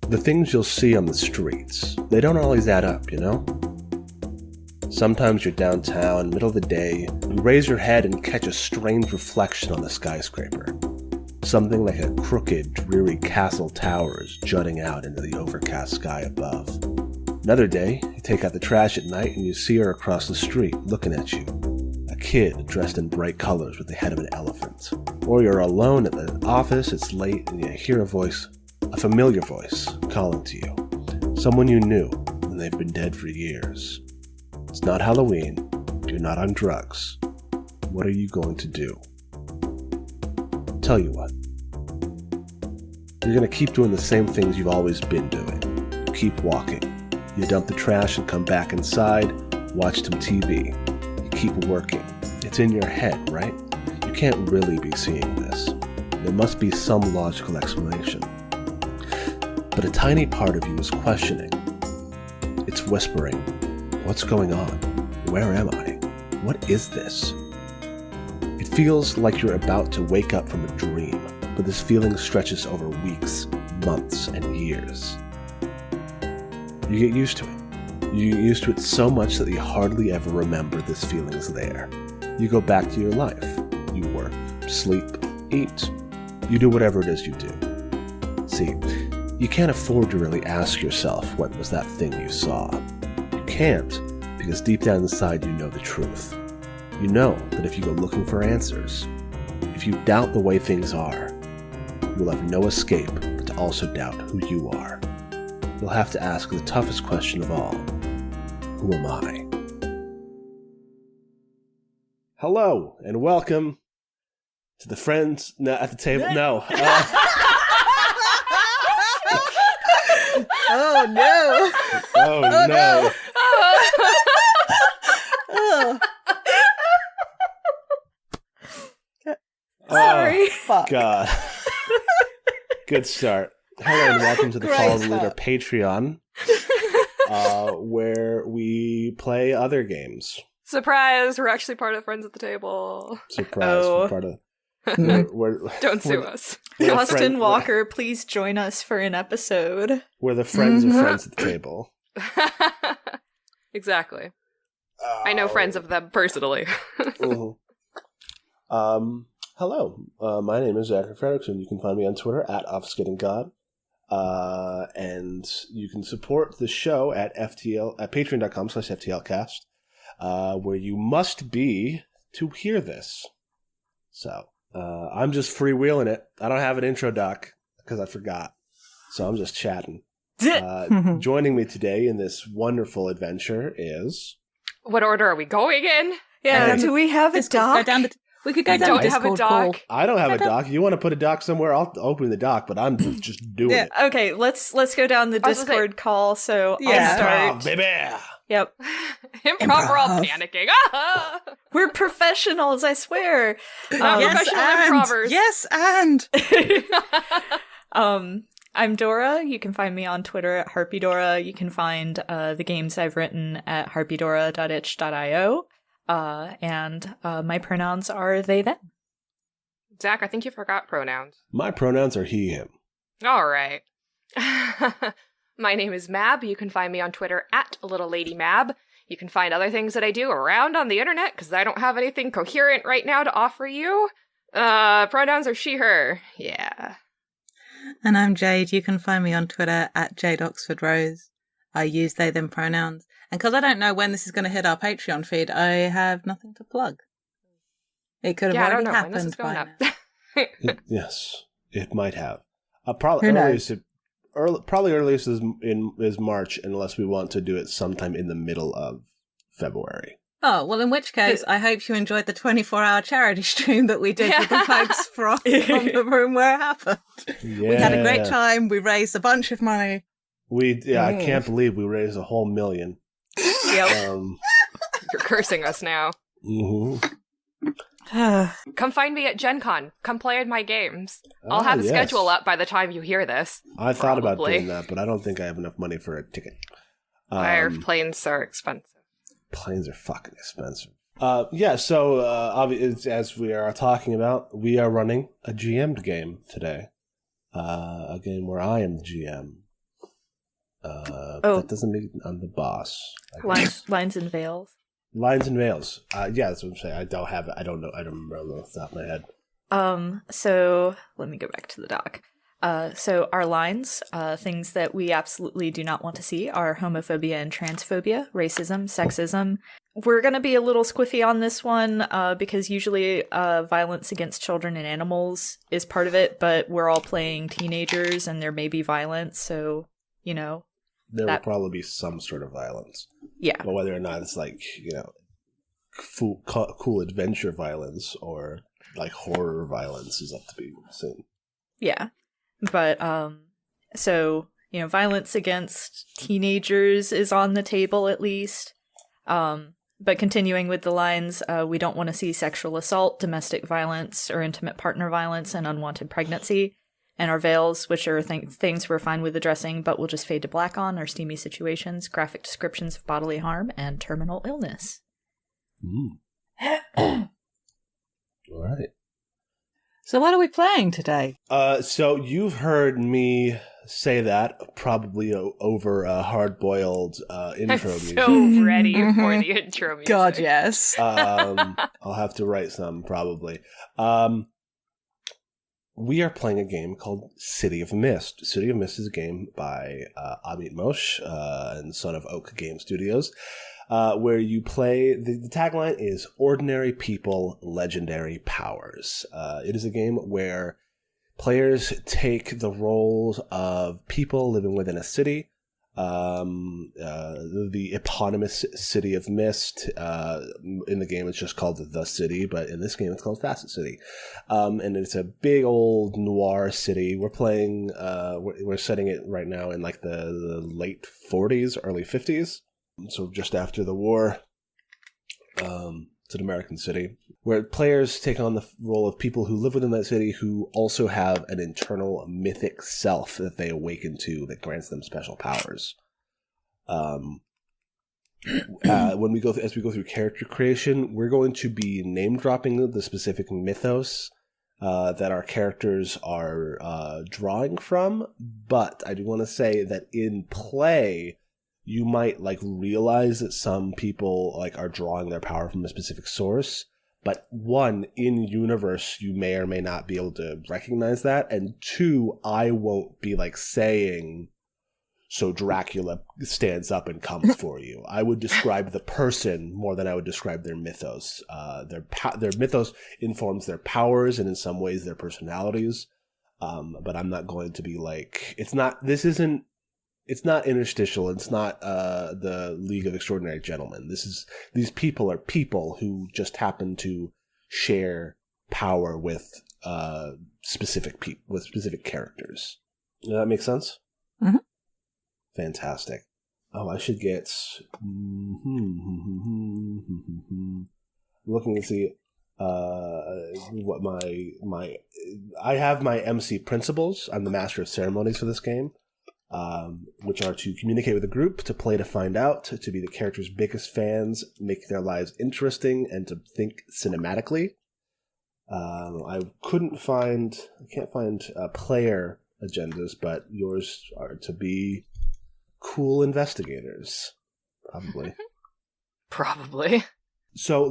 The things you'll see on the streets, they don't always add up, you know? Sometimes you're downtown, middle of the day, you raise your head and catch a strange reflection on the skyscraper. Something like a crooked, dreary castle towers jutting out into the overcast sky above. Another day, you take out the trash at night and you see her across the street looking at you. A kid dressed in bright colors with the head of an elephant. Or you're alone at the office, it's late, and you hear a voice, a familiar voice, calling to you. Someone you knew, and they've been dead for years. It's not Halloween. You're not on drugs. What are you going to do? Tell you what. You're going to keep doing the same things you've always been doing. You keep walking. You dump the trash and come back inside, watch some TV. You keep working. It's in your head, right? You can't really be seeing this. There must be some logical explanation. But a tiny part of you is questioning. It's whispering, what's going on? Where am I? What is this? It feels like you're about to wake up from a dream, but this feeling stretches over weeks, months, and years. You get used to it. You get used to it so much that you hardly ever remember this feeling's there. You go back to your life. You work, sleep, eat. You do whatever it is you do. See, you can't afford to really ask yourself what was that thing you saw. You can't, because deep down inside you know the truth. You know that if you go looking for answers, if you doubt the way things are, you'll have no escape but to also doubt who you are. You'll have to ask the toughest question of all. Who am I? Hello, and welcome to the Friends at the Table. No. Oh, no. Oh, no. Oh. Sorry. Oh, God. Good start. Hello and welcome to the Fallen Leader Patreon, where we play other games. Surprise! We're actually part of Friends at the Table. Surprise! We're part of. Don't sue us. Austin Walker, please join us for an episode. We're the friends of Friends at the Table. Exactly. I know friends of them personally. Hello, my name is Zachary Fredrickson. You can find me on Twitter at OfficeGettingGod. And you can support the show at patreon.com/FTLcast, where you must be to hear this. So, I'm just freewheeling it. I don't have an intro doc because I forgot. So I'm just chatting. Joining me today in this wonderful adventure is... What order are we going in? Yeah, do we have a doc? We could go down the Discord call. I don't have a doc. You want to put a doc somewhere? I'll open the doc, but I'm just doing it. Okay, let's go down the Discord call. So I'll start. Improv, baby. Yep. Improv. We're all panicking. We're professionals, I swear. Professional improvers. Yes, and. I'm Dora. You can find me on Twitter at HarpyDora. You can find the games I've written at harpydora.itch.io. And my pronouns are they, them. Zach, I think you forgot pronouns. My pronouns are he, him. All right. My name is Mab. You can find me on Twitter at LittleLadyMab. You can find other things that I do around on the internet because I don't have anything coherent right now to offer you. Pronouns are she, her. Yeah. And I'm Jade. You can find me on Twitter at JadeOxfordRose. I use they, them pronouns. And because I don't know when this is going to hit our Patreon feed, I have nothing to plug. It could have already happened by now. Yes, it might have. Probably earliest is March, unless we want to do it sometime in the middle of February. Oh, well, in which case, I hope you enjoyed the 24-hour charity stream that we did with the folks from the room where it happened. Yeah. We had a great time. We raised a bunch of money. I can't believe we raised a whole $1 million. Yep. You're cursing us now. Mm-hmm. Come find me at Gen Con. Come play in my games. I'll have a schedule up by the time you hear this. I thought about doing that, but I don't think I have enough money for a ticket. Our planes are expensive. Planes are fucking expensive. So as we are talking about, we are running a GM'd game today. A game where I am the GM. That doesn't mean I'm the boss. Lines and veils. Lines and veils. Yeah, that's what I'm saying. I don't have it. I don't know. I don't remember off the top of my head. So let me go back to the doc. So our lines, things that we absolutely do not want to see are homophobia and transphobia, racism, sexism. We're going to be a little squiffy on this one, because usually, violence against children and animals is part of it, but we're all playing teenagers and there may be violence, so, you know. There will probably be some sort of violence. Yeah. But whether or not it's like, you know, cool adventure violence or like horror violence is up to be seen. Yeah. But, so, you know, violence against teenagers is on the table at least. But continuing with the lines, we don't want to see sexual assault, domestic violence, or intimate partner violence and unwanted pregnancy. And our veils, which are things we're fine with addressing, but we'll just fade to black on, are steamy situations, graphic descriptions of bodily harm, and terminal illness. All right. So what are we playing today? So you've heard me say that probably over a hard-boiled intro music. So ready for the intro music. God, yes. I'll have to write some probably. We are playing a game called City of Mist. City of Mist is a game by Amít Moshe and son of Oak Game Studios, where you play, the tagline is Ordinary People, Legendary Powers. It is a game where players take the roles of people living within a city, the eponymous City of Mist. In the game, it's just called The City, but in this game, it's called Facet City. And it's a big old noir city. We're playing, we're setting it right now in like the late 40s, early 50s. So just after the war. It's an American city, where players take on the role of people who live within that city who also have an internal mythic self that they awaken to that grants them special powers. When we go as we go through character creation, we're going to be name dropping the specific mythos that our characters are drawing from. But I do want to say that in play, you might like realize that some people like are drawing their power from a specific source, but one, in universe, you may or may not be able to recognize that, and two, I won't be like saying, so Dracula stands up and comes for you. I would describe the person more than I would describe their mythos. Their mythos informs their powers and in some ways their personalities, but I'm not going to be like, it's not interstitial. It's not the League of Extraordinary Gentlemen. These people are people who just happen to share power with specific characters. Does that make sense? Mm-hmm. Fantastic. Oh, I should get looking to see what I have my MC principles. I'm the master of ceremonies for this game. Which are to communicate with a group, to play to find out, to be the character's biggest fans, make their lives interesting, and to think cinematically. I can't find player agendas, but yours are to be cool investigators, probably. Probably. So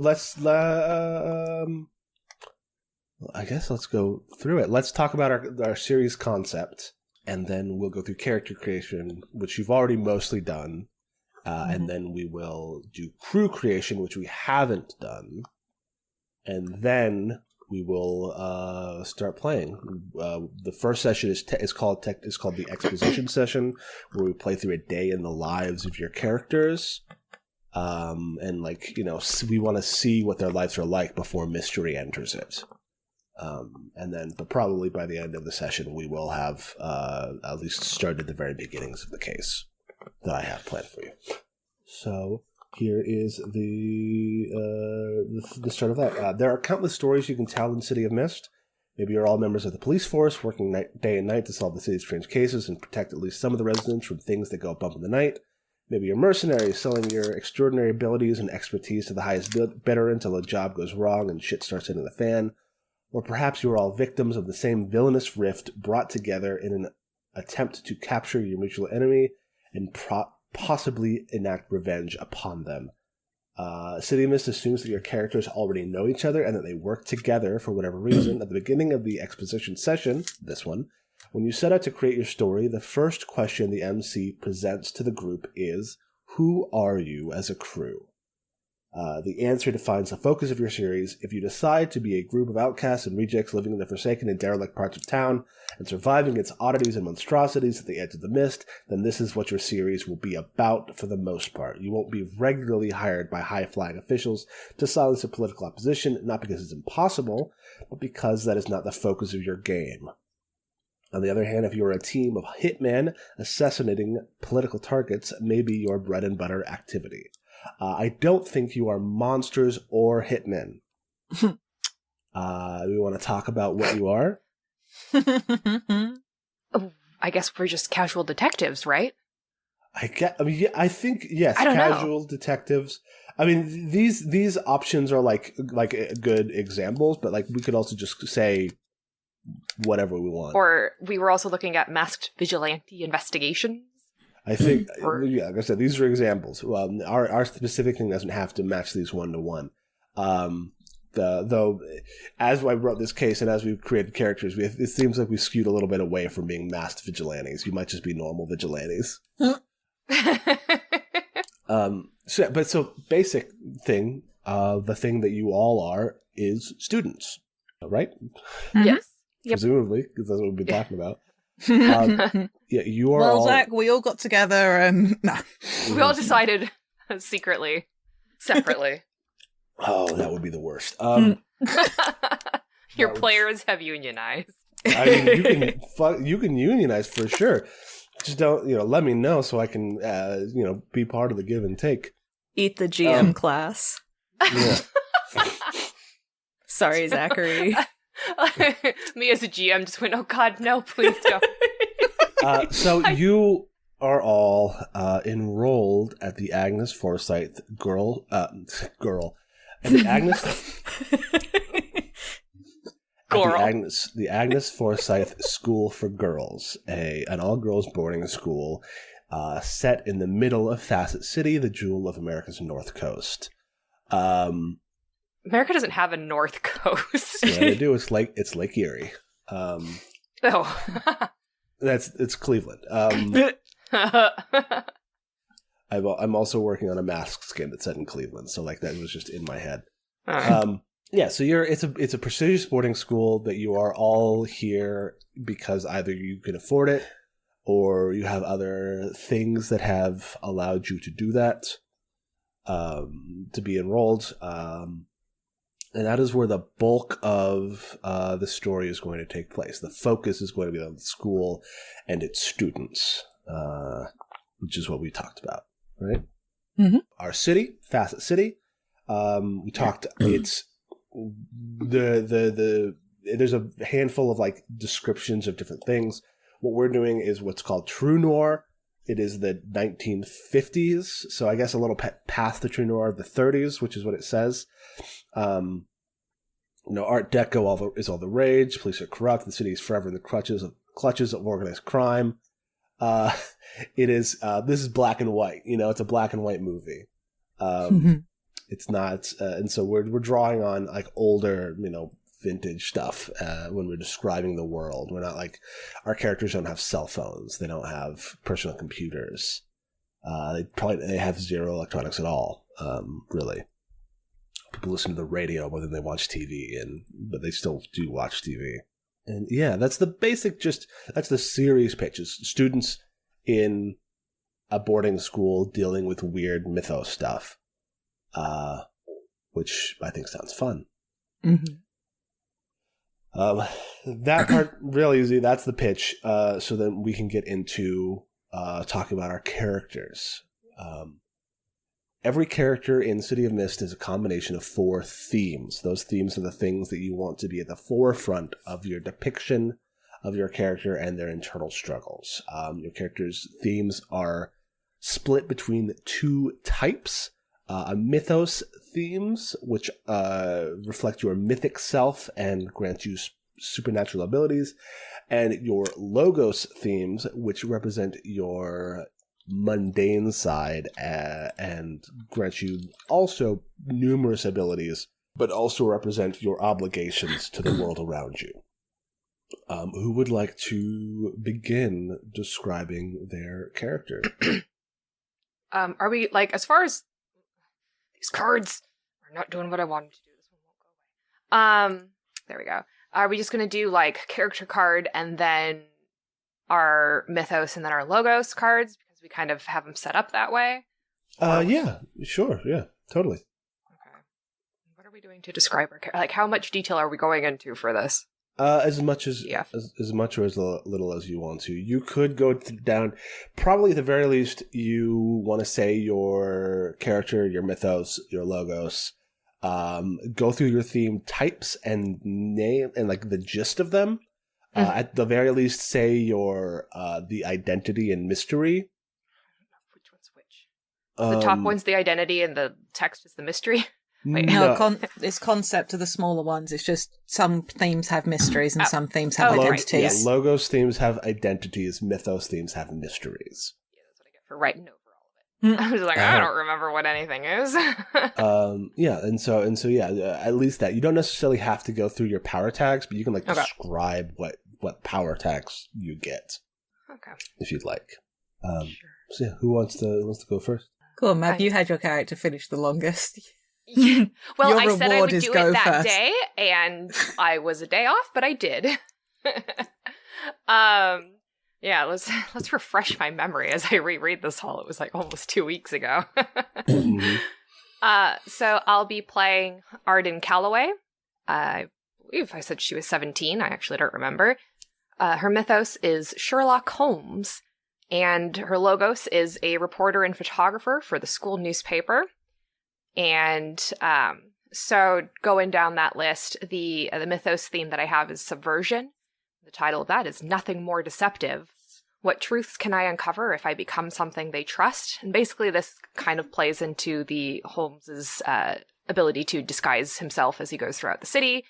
I guess let's go through it. Let's talk about our series concept. And then we'll go through character creation, which you've already mostly done. And then we will do crew creation, which we haven't done. And then we will start playing. The first session is called the exposition session, where we play through a day in the lives of your characters. And like, you know, we want to see what their lives are like before mystery enters it. But probably by the end of the session, we will have at least started the very beginnings of the case that I have planned for you. So here is the start of that. There are countless stories you can tell in City of Mist. Maybe you're all members of the police force, working day and night to solve the city's strange cases and protect at least some of the residents from things that go bump in the night. Maybe you're mercenaries, selling your extraordinary abilities and expertise to the highest bidder until a job goes wrong and shit starts hitting the fan. Or perhaps you are all victims of the same villainous rift brought together in an attempt to capture your mutual enemy and possibly enact revenge upon them. City of Mist assumes that your characters already know each other and that they work together for whatever reason. At the beginning of the exposition session, this one, when you set out to create your story, the first question the MC presents to the group is, who are you as a crew? The answer defines the focus of your series. If you decide to be a group of outcasts and rejects living in the forsaken and derelict parts of town and surviving its oddities and monstrosities at the edge of the mist, then this is what your series will be about for the most part. You won't be regularly hired by high-flying officials to silence the political opposition, not because it's impossible, but because that is not the focus of your game. On the other hand, if you are a team of hitmen assassinating political targets, may be your bread and butter activity. I don't think you are monsters or hitmen. We want to talk about what you are? I guess we're just casual detectives, right? I think, yes, casual detectives. I mean, these options are like good examples, but like we could also just say whatever we want. Or we were also looking at masked vigilante investigations. I think, like I said, these are examples. Our specific thing doesn't have to match these one-to-one. Though, as I wrote this case and as we've created characters, it seems like we skewed a little bit away from being masked vigilantes. You might just be normal vigilantes. So basic thing, the thing that you all are is students, right? Yes. Presumably, because that's what we've been talking about. Yeah, you are. Well, Zach, we all got together and we all decided secretly, separately. Oh, that would be the worst. Your players have unionized. I mean, you can unionize for sure. Just don't, let me know so I can, be part of the give and take. Eat the GM class. Yeah. Sorry, Zachary. Me as a GM just went, oh God, no, please don't. So you are all enrolled at the Agnes Forsyth at the Agnes the Agnes Forsyth School for Girls, an all-girls boarding school set in the middle of Facet City, the jewel of America's North Coast. America doesn't have a North Coast. Yeah, they do. It's Lake Erie. It's Cleveland. I'm also working on a Masked skin that's set in Cleveland, so like that was just in my head. Yeah, so it's a prestigious boarding school that you are all here because either you can afford it or you have other things that have allowed you to do that, to be enrolled. And that is where the bulk of the story is going to take place. The focus is going to be on the school and its students, which is what we talked about, right? Mm-hmm. Our city, Facet City. We talked. It's there's a handful of like descriptions of different things. What we're doing is what's called True Noir. It is the 1950s, so I guess a little past the True Noir of the 30s, which is what it says. Art Deco is all the rage. Police are corrupt. The city is forever in the clutches of organized crime. This is black and white. It's a black and white movie. It's not, and so we're drawing on like older, vintage stuff when we're describing the world. We're not like, our characters don't have cell phones. They don't have personal computers. They have zero electronics at all, really. People listen to the radio more than they watch TV, but they still do watch TV. And yeah, that's the basic, that's the series pitches. Students in a boarding school dealing with weird mythos stuff, which I think sounds fun. Mm-hmm. That part really easy. That's the pitch. So then we can get into talking about our characters. Every character in City of Mist is a combination of 4 themes. Those themes are the things that you want to be at the forefront of your depiction of your character and their internal struggles. Your character's themes are split between 2 types. A mythos themes, which reflect your mythic self and grant you supernatural abilities, and your logos themes, which represent your mundane side and grant you also numerous abilities, but also represent your obligations to the world around you. Who would like to begin describing their character? Are we, like, as far as these cards are not doing what I want them to do, this one won't go away. There we go. Are we just going to do, like, character card and then our mythos and then our logos cards? Because we kind of have them set up that way? Yeah, sure, yeah, totally. Okay. What are we doing to describe our character? Like, how much detail are we going into for this? As much as much or as little as you want to. You could go down. Probably at the very least, you want to say your character, your mythos, your logos. Go through your theme types and name and like the gist of them. At the very least, say your the identity and mystery. Which one's which? The top one's the identity, and the text is the mystery. Wait, no, it's concept of the smaller ones. It's just some themes have mysteries and some themes have identities. Right. Yeah, logos themes have identities. Mythos themes have mysteries. Yeah, that's what I get for writing over all of it. I was like, I don't remember what anything is. Yeah, and so yeah, at least that you don't necessarily have to go through your power tags, but you can describe what power tags you get. Okay, if you'd like. Sure. So yeah, who wants to go first? Cool, Matt. You had your character finish the longest. Well, Your I said I would do it that first. day, and I was a day off, but I did. Yeah, let's refresh my memory as I reread this all. It was like almost 2 weeks ago. So I'll be playing Arden Calloway. I believe I said she was 17. I actually don't remember. Her mythos is Sherlock Holmes, and her logos is a reporter and photographer for the school newspaper. And so going down that list, the mythos theme that I have is subversion. The title of that is Nothing More Deceptive. What truths can I uncover if I become something they trust? And basically this kind of plays into the Holmes's ability to disguise himself as he goes throughout the city.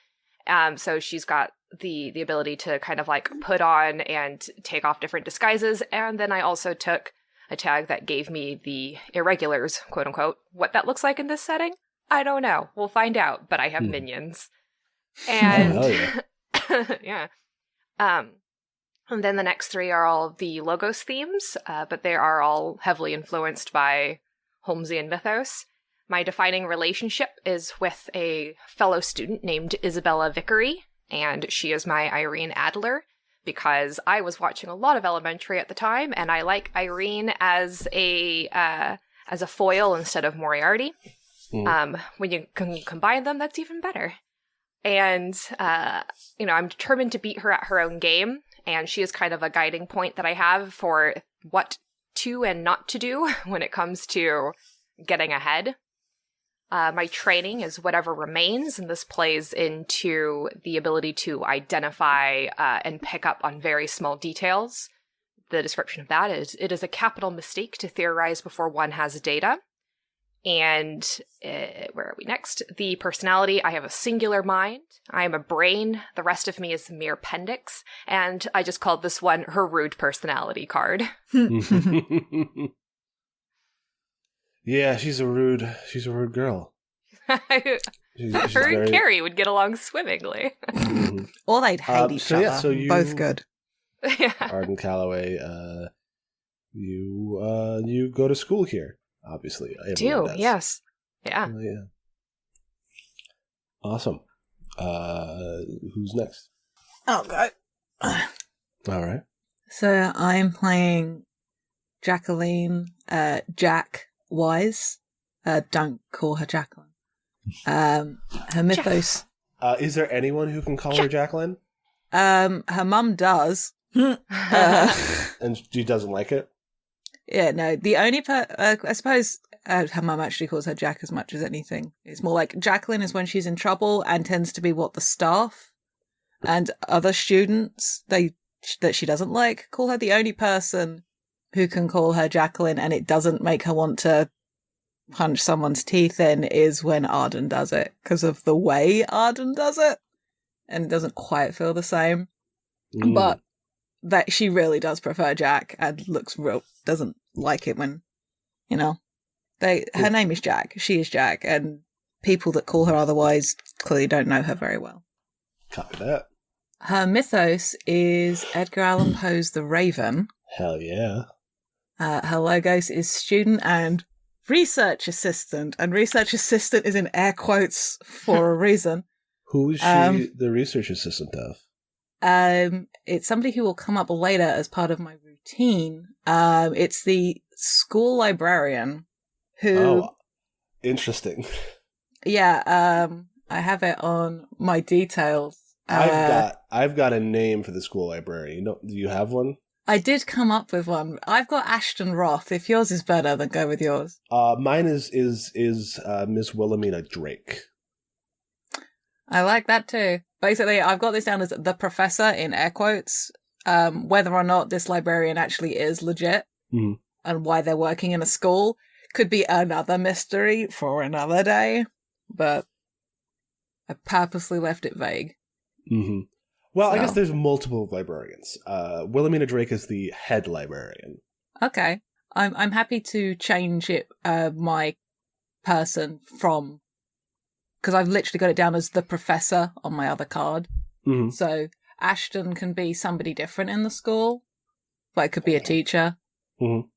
So she's got the ability to kind of like put on and take off different disguises. And then I also took a tag that gave me the irregulars, quote unquote. What that looks like in this setting, I don't know. We'll find out, but I have minions. And yeah. And then the next three are all the logos themes, but they are all heavily influenced by Holmesian mythos. My defining relationship is with a fellow student named Isabella Vickery, and she is my Irene Adler, because I was watching a lot of Elementary at the time, and I like Irene as a foil instead of Moriarty. When you can combine them, that's even better. And, I'm determined to beat her at her own game, and she is kind of a guiding point that I have for what to and not to do when it comes to getting ahead. My training is whatever remains, and this plays into the ability to identify and pick up on very small details. The description of that is, it is a capital mistake to theorize before one has data. And where are we next? The personality, I have a singular mind. I am a brain. The rest of me is a mere appendix. And I just called this one her rude personality card. Yeah, she's a rude girl. She's her and Carrie would get along swimmingly. Or they'd hate each other. Yeah, so you, both good. Yeah. Arden Calloway, you go to school here, obviously. Do, yes. Yeah. Yeah. Awesome. Who's next? I'll go. All right. So I'm playing Jacqueline, Jack Wyse. Don't call her Jacqueline. Her mythos. Is there anyone who can call her Jacqueline? Her mum does. And she doesn't like it? Yeah, no. The only I suppose her mum actually calls her Jack as much as anything. It's more like Jacqueline is when she's in trouble and tends to be what the staff and other students that she doesn't like call her. The only person who can call her Jacqueline and it doesn't make her want to punch someone's teeth in is when Arden does it, because of the way Arden does it, and it doesn't quite feel the same. But that she really does prefer Jack and doesn't like it when, her name is Jack. She is Jack, and people that call her otherwise clearly don't know her very well. Copy that. Her mythos is Edgar Allan Poe's The Raven. Hell yeah. Her logos is student and research assistant, and research assistant is in air quotes for a reason. Who is she the research assistant of? It's somebody who will come up later as part of my routine. It's the school librarian who... Oh, interesting. Yeah, I have it on my details. I've got a name for the school librarian. Do you have one? I did come up with one. I've got Ashton Roth. If yours is better, then go with yours. Mine is Miss Wilhelmina Drake. I like that too. Basically, I've got this down as the professor in air quotes. Whether or not this librarian actually is legit and why they're working in a school could be another mystery for another day. But I purposely left it vague. Mm-hmm. Well, I guess there's multiple librarians. Wilhelmina Drake is the head librarian. Okay. I'm happy to change it, my person from... Because I've literally got it down as the professor on my other card. Mm-hmm. So Ashton can be somebody different in the school, but it could be a teacher. Mm-hmm.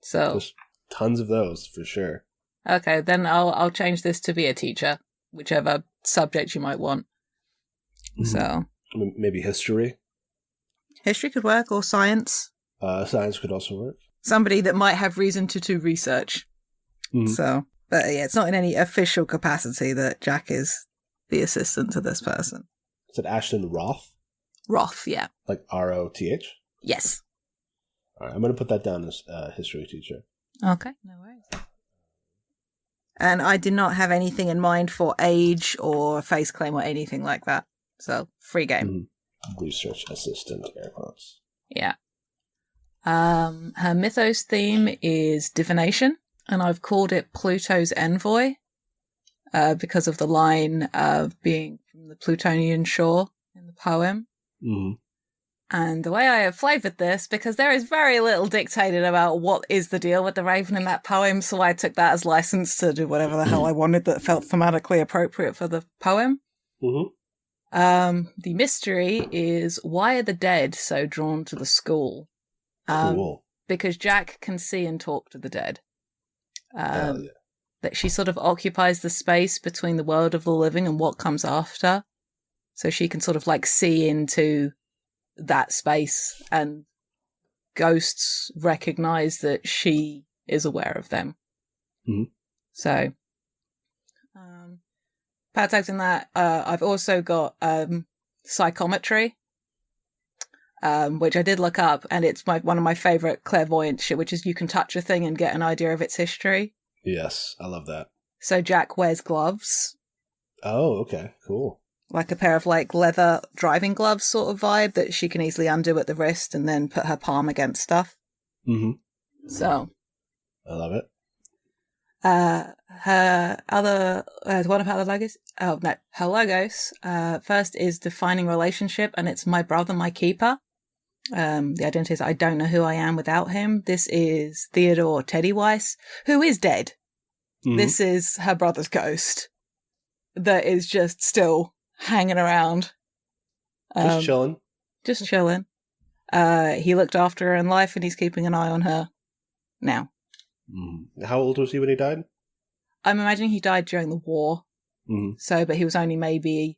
So there's tons of those, for sure. Okay, then I'll change this to be a teacher, whichever subject you might want. Mm-hmm. So... Maybe history? History could work, or science. Science could also work. Somebody that might have reason to do research. Mm-hmm. So, but yeah, it's not in any official capacity that Jack is the assistant to this person. Is it Ashton Roth? Roth, yeah. Like Roth? Yes. All right, I'm going to put that down as history teacher. Okay, no worries. And I did not have anything in mind for age or face claim or anything like that. So, free game. Research assistant, air quotes. Yeah. Her mythos theme is divination, and I've called it Pluto's Envoy because of the line of being from the Plutonian shore in the poem. Mm-hmm. And the way I have flavoured this, because there is very little dictated about what is the deal with the Raven in that poem, so I took that as license to do whatever the hell I wanted that felt thematically appropriate for the poem. Mm-hmm. The mystery is, why are the dead so drawn to the school? Cool. Because Jack can see and talk to the dead. Hell yeah. That she sort of occupies the space between the world of the living and what comes after. So she can sort of like see into that space, and ghosts recognize that she is aware of them. Mm-hmm. So... Power tags in that. I've also got psychometry, which I did look up, and it's one of my favourite clairvoyant shit, which is you can touch a thing and get an idea of its history. Yes, I love that. So Jack wears gloves. Oh, okay, cool. Like a pair of like leather driving gloves sort of vibe that she can easily undo at the wrist and then put her palm against stuff. Mm-hmm. So. I love it. Her other, one of her other logos, her logos, first is defining relationship, and it's my brother, my keeper. The identity is, I don't know who I am without him. This is Theodore Teddy Wyse, who is dead. Mm-hmm. This is her brother's ghost that is just still hanging around. Just chilling. Just chilling. He looked after her in life, and he's keeping an eye on her now. How old was he when he died? I'm imagining he died during the war. Mm-hmm. So, but he was only maybe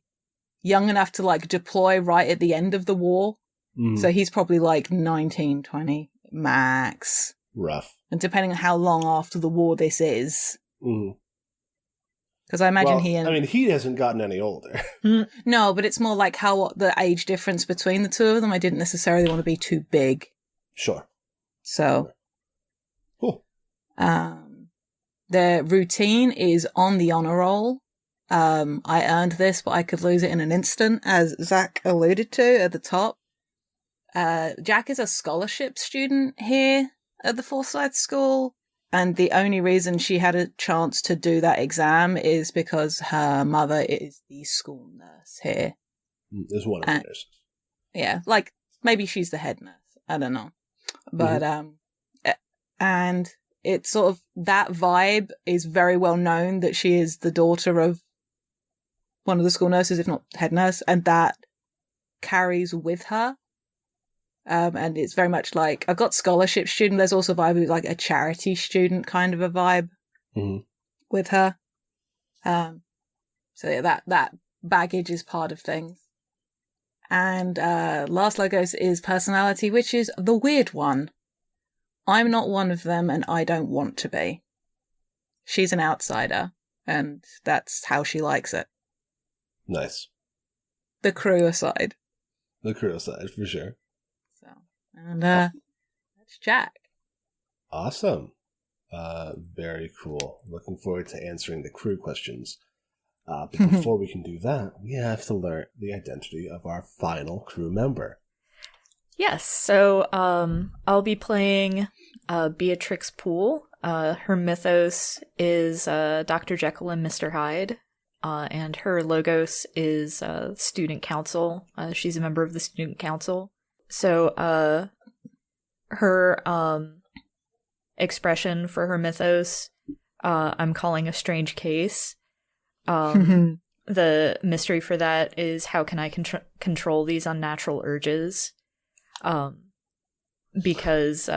young enough to like deploy right at the end of the war. Mm-hmm. So he's probably like 19, 20 max. Rough. And depending on how long after the war this is. Because I imagine he hasn't gotten any older. No, but it's more like how the age difference between the two of them. I didn't necessarily want to be too big. Sure. So. Cool. The routine is on the honor roll. I earned this, but I could lose it in an instant, as Zach alluded to at the top. Jack is a scholarship student here at the Forsyth School, and the only reason she had a chance to do that exam is because her mother is the school nurse here. Is one of the nurses. Yeah, like maybe she's the head nurse. I don't know, but And it's sort of, that vibe is very well known that she is the daughter of one of the school nurses, if not head nurse, and that carries with her. And it's very much like, I've got scholarship student, there's also a vibe of like a charity student kind of a vibe with her. So yeah, that baggage is part of things. And last logos is personality, which is the weird one. I'm not one of them, and I don't want to be. She's an outsider, and that's how she likes it. Nice. The crew aside. The crew aside, for sure. So, and that's Jack. Awesome. Very cool. Looking forward to answering the crew questions. But before we can do that, we have to learn the identity of our final crew member. Yes, so I'll be playing Beatrix Pool. Her mythos is Dr. Jekyll and Mr. Hyde, and her logos is student council. She's a member of the student council. So her expression for her mythos, I'm calling a strange case. The mystery for that is, how can I control these unnatural urges? Because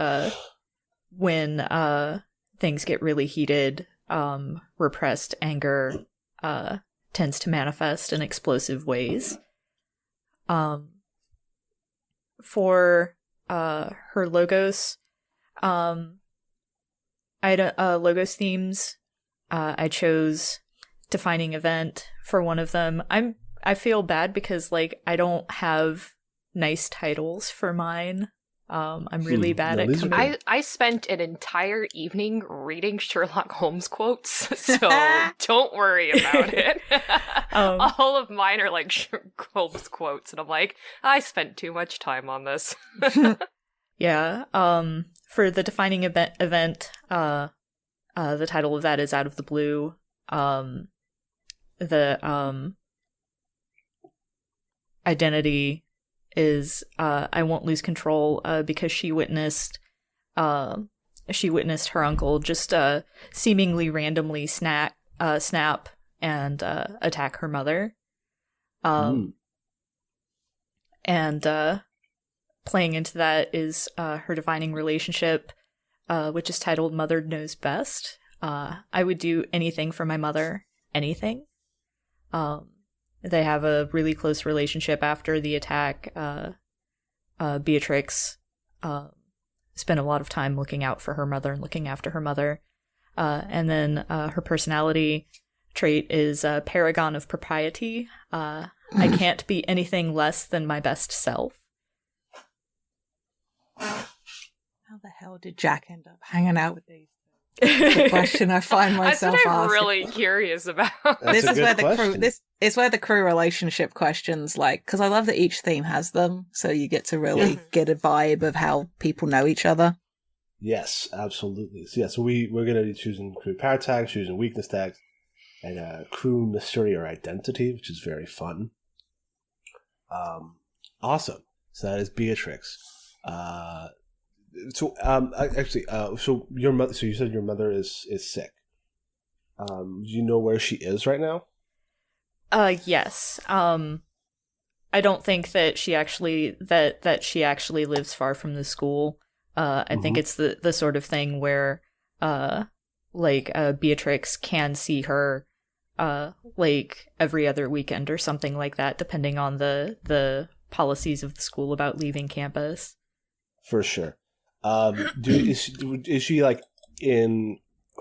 when things get really heated, repressed anger tends to manifest in explosive ways. For her logos, logos themes, I chose defining event for one of them. I feel bad because like I don't have nice titles for mine. I'm really bad at coming. I spent an entire evening reading Sherlock Holmes quotes, so don't worry about it. All of mine are like Holmes quotes, and I'm like, I spent too much time on this. Yeah. For the defining event, the title of that is Out of the Blue. The identity is I won't lose control because she witnessed her uncle just seemingly randomly snap and attack her mother. And playing into that is her defining relationship, which is titled Mother Knows Best. I would do anything for my mother, anything. They have a really close relationship after the attack. Beatrix spent a lot of time looking out for her mother and looking after her mother. And then her personality trait is a paragon of propriety. I can't be anything less than my best self. How the hell did Jack end up hanging out with these? That's the question I find myself That's what I'm asking. really curious about. This is where the crew relationship questions, like, because I love that each theme has them, so you get to really get a vibe of how people know each other. Yes, absolutely. So we're going to be choosing crew power tags, choosing weakness tags, and crew mystery or identity, which is very fun. Awesome. So that is Beatrix. So your mother. So you said your mother is sick. Do you know where she is right now? Yes. I don't think that she actually lives far from the school. I think it's the sort of thing where Beatrix can see her like every other weekend or something like that, depending on the policies of the school about leaving campus. For sure. Is she like in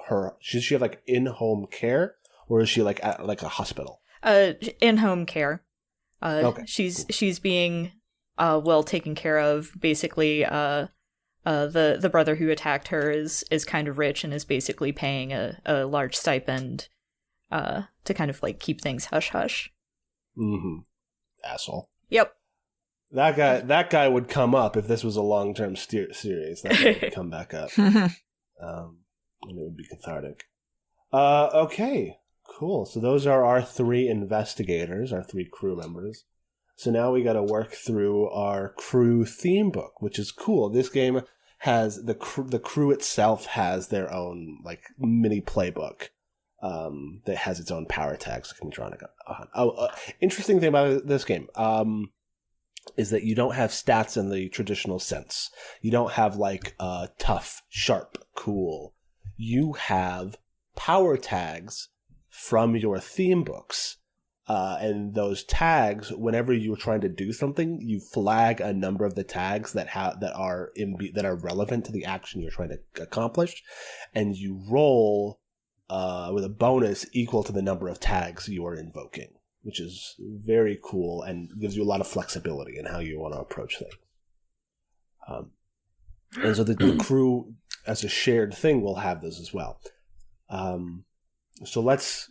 her? Does she have like in-home care, or is she like at like a hospital? In-home care. Okay. She's being well taken care of. Basically, the brother who attacked her is kind of rich and is basically paying a large stipend to kind of like keep things hush hush. Asshole. Yep. That guy would come up if this was a long-term series. That guy would come back up. And it would be cathartic. Okay, cool. So those are our 3 investigators, our 3 crew members. So now we got to work through our crew theme book, which is cool. This game has the crew itself has their own like mini playbook that has its own power tags that can be drawn on. Interesting thing about this game is that you don't have stats in the traditional sense. You don't have like tough, sharp, cool. You have power tags from your theme books. And those tags, whenever you're trying to do something, you flag a number of the tags that are relevant to the action you're trying to accomplish, and you roll with a bonus equal to the number of tags you are invoking, which is very cool and gives you a lot of flexibility in how you want to approach things. And so the crew, as a shared thing, will have those as well. So let's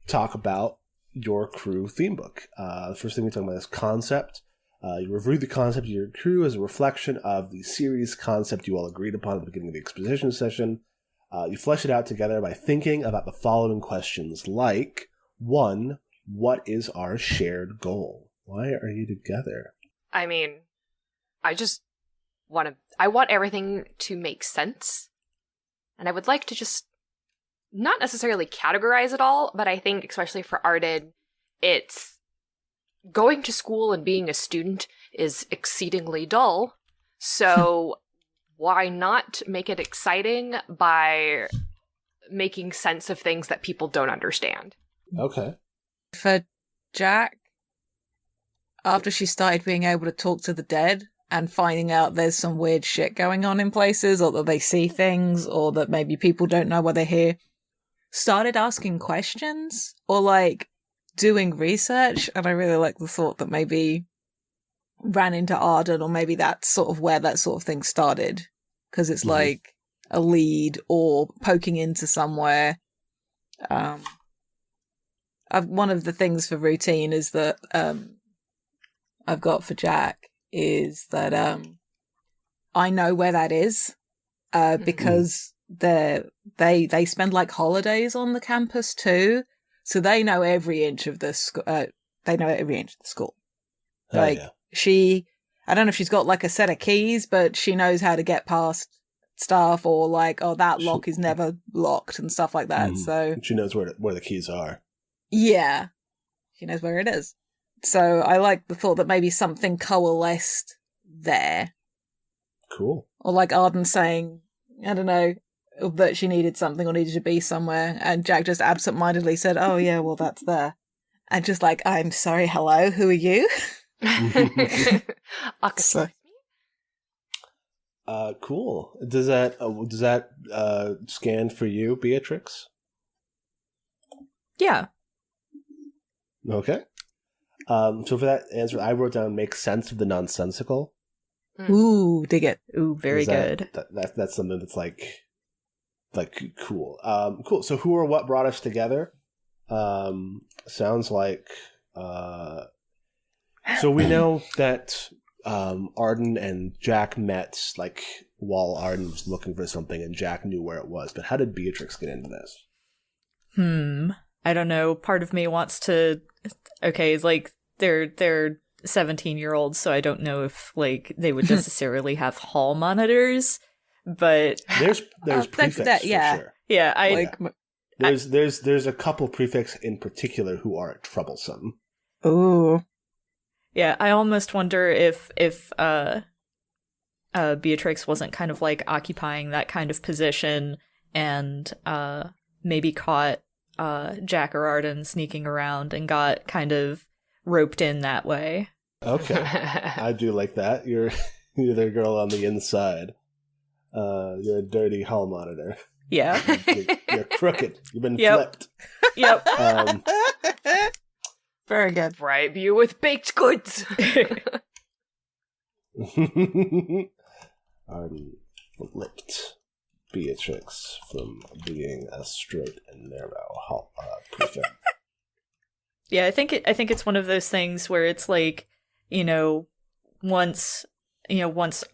talk about your crew theme book. The first thing we talk about is concept. You review the concept of your crew as a reflection of the series concept you all agreed upon at the beginning of the exposition session. You flesh it out together by thinking about the following questions like, 1, what is our shared goal? Why are you together? I mean, I want everything to make sense. And I would like to just not necessarily categorize it all, but I think especially for Arden, it's going to school and being a student is exceedingly dull. So why not make it exciting by making sense of things that people don't understand? Okay. For Jack, after she started being able to talk to the dead and finding out there's some weird shit going on in places, or that they see things, or that maybe people don't know why they're here, started asking questions or like doing research. And I really like the thought that maybe ran into Arden, or maybe that's sort of where that sort of thing started, because it's like a lead or poking into somewhere. One of the things for routine is that I've got for Jack is that I know where that is because they spend like holidays on the campus too, so they know every inch of the school. They know every inch of the school. Like I don't know if she's got like a set of keys, but she knows how to get past stuff, or like, oh, that lock is never locked and stuff like that. So she knows where the keys are. Yeah, she knows where it is. So I like the thought that maybe something coalesced there. Cool. Or like Arden saying, I don't know, that she needed something or needed to be somewhere, and Jack just absentmindedly said, oh yeah, well that's there. And just like, I'm sorry, hello, who are you? So. Cool. Does that scan for you, Beatrix? Yeah. Okay. So for that answer, I wrote down make sense of the nonsensical. Ooh, dig it. Ooh, very good. That's something that's like cool. Cool. So who or what brought us together? Sounds like so we know that Arden and Jack met like while Arden was looking for something and Jack knew where it was, but how did Beatrix get into this? I don't know. Part of me wants to it's like they're 17-year-olds, so I don't know if like they would necessarily have hall monitors, but there's prefix for sure. Yeah, there's a couple prefix in particular who are troublesome. Ooh. Yeah, I almost wonder if Beatrix wasn't kind of like occupying that kind of position and maybe caught Jack or Arden sneaking around and got kind of roped in that way. Okay. I do like that. You're the girl on the inside. You're a dirty hall monitor. Yeah. You're crooked. You've been flipped. Yep. Very good. Bribe you with baked goods. Arden flipped Beatrix from being a straight and narrow prefect. Yeah, I think it's one of those things where it's like, once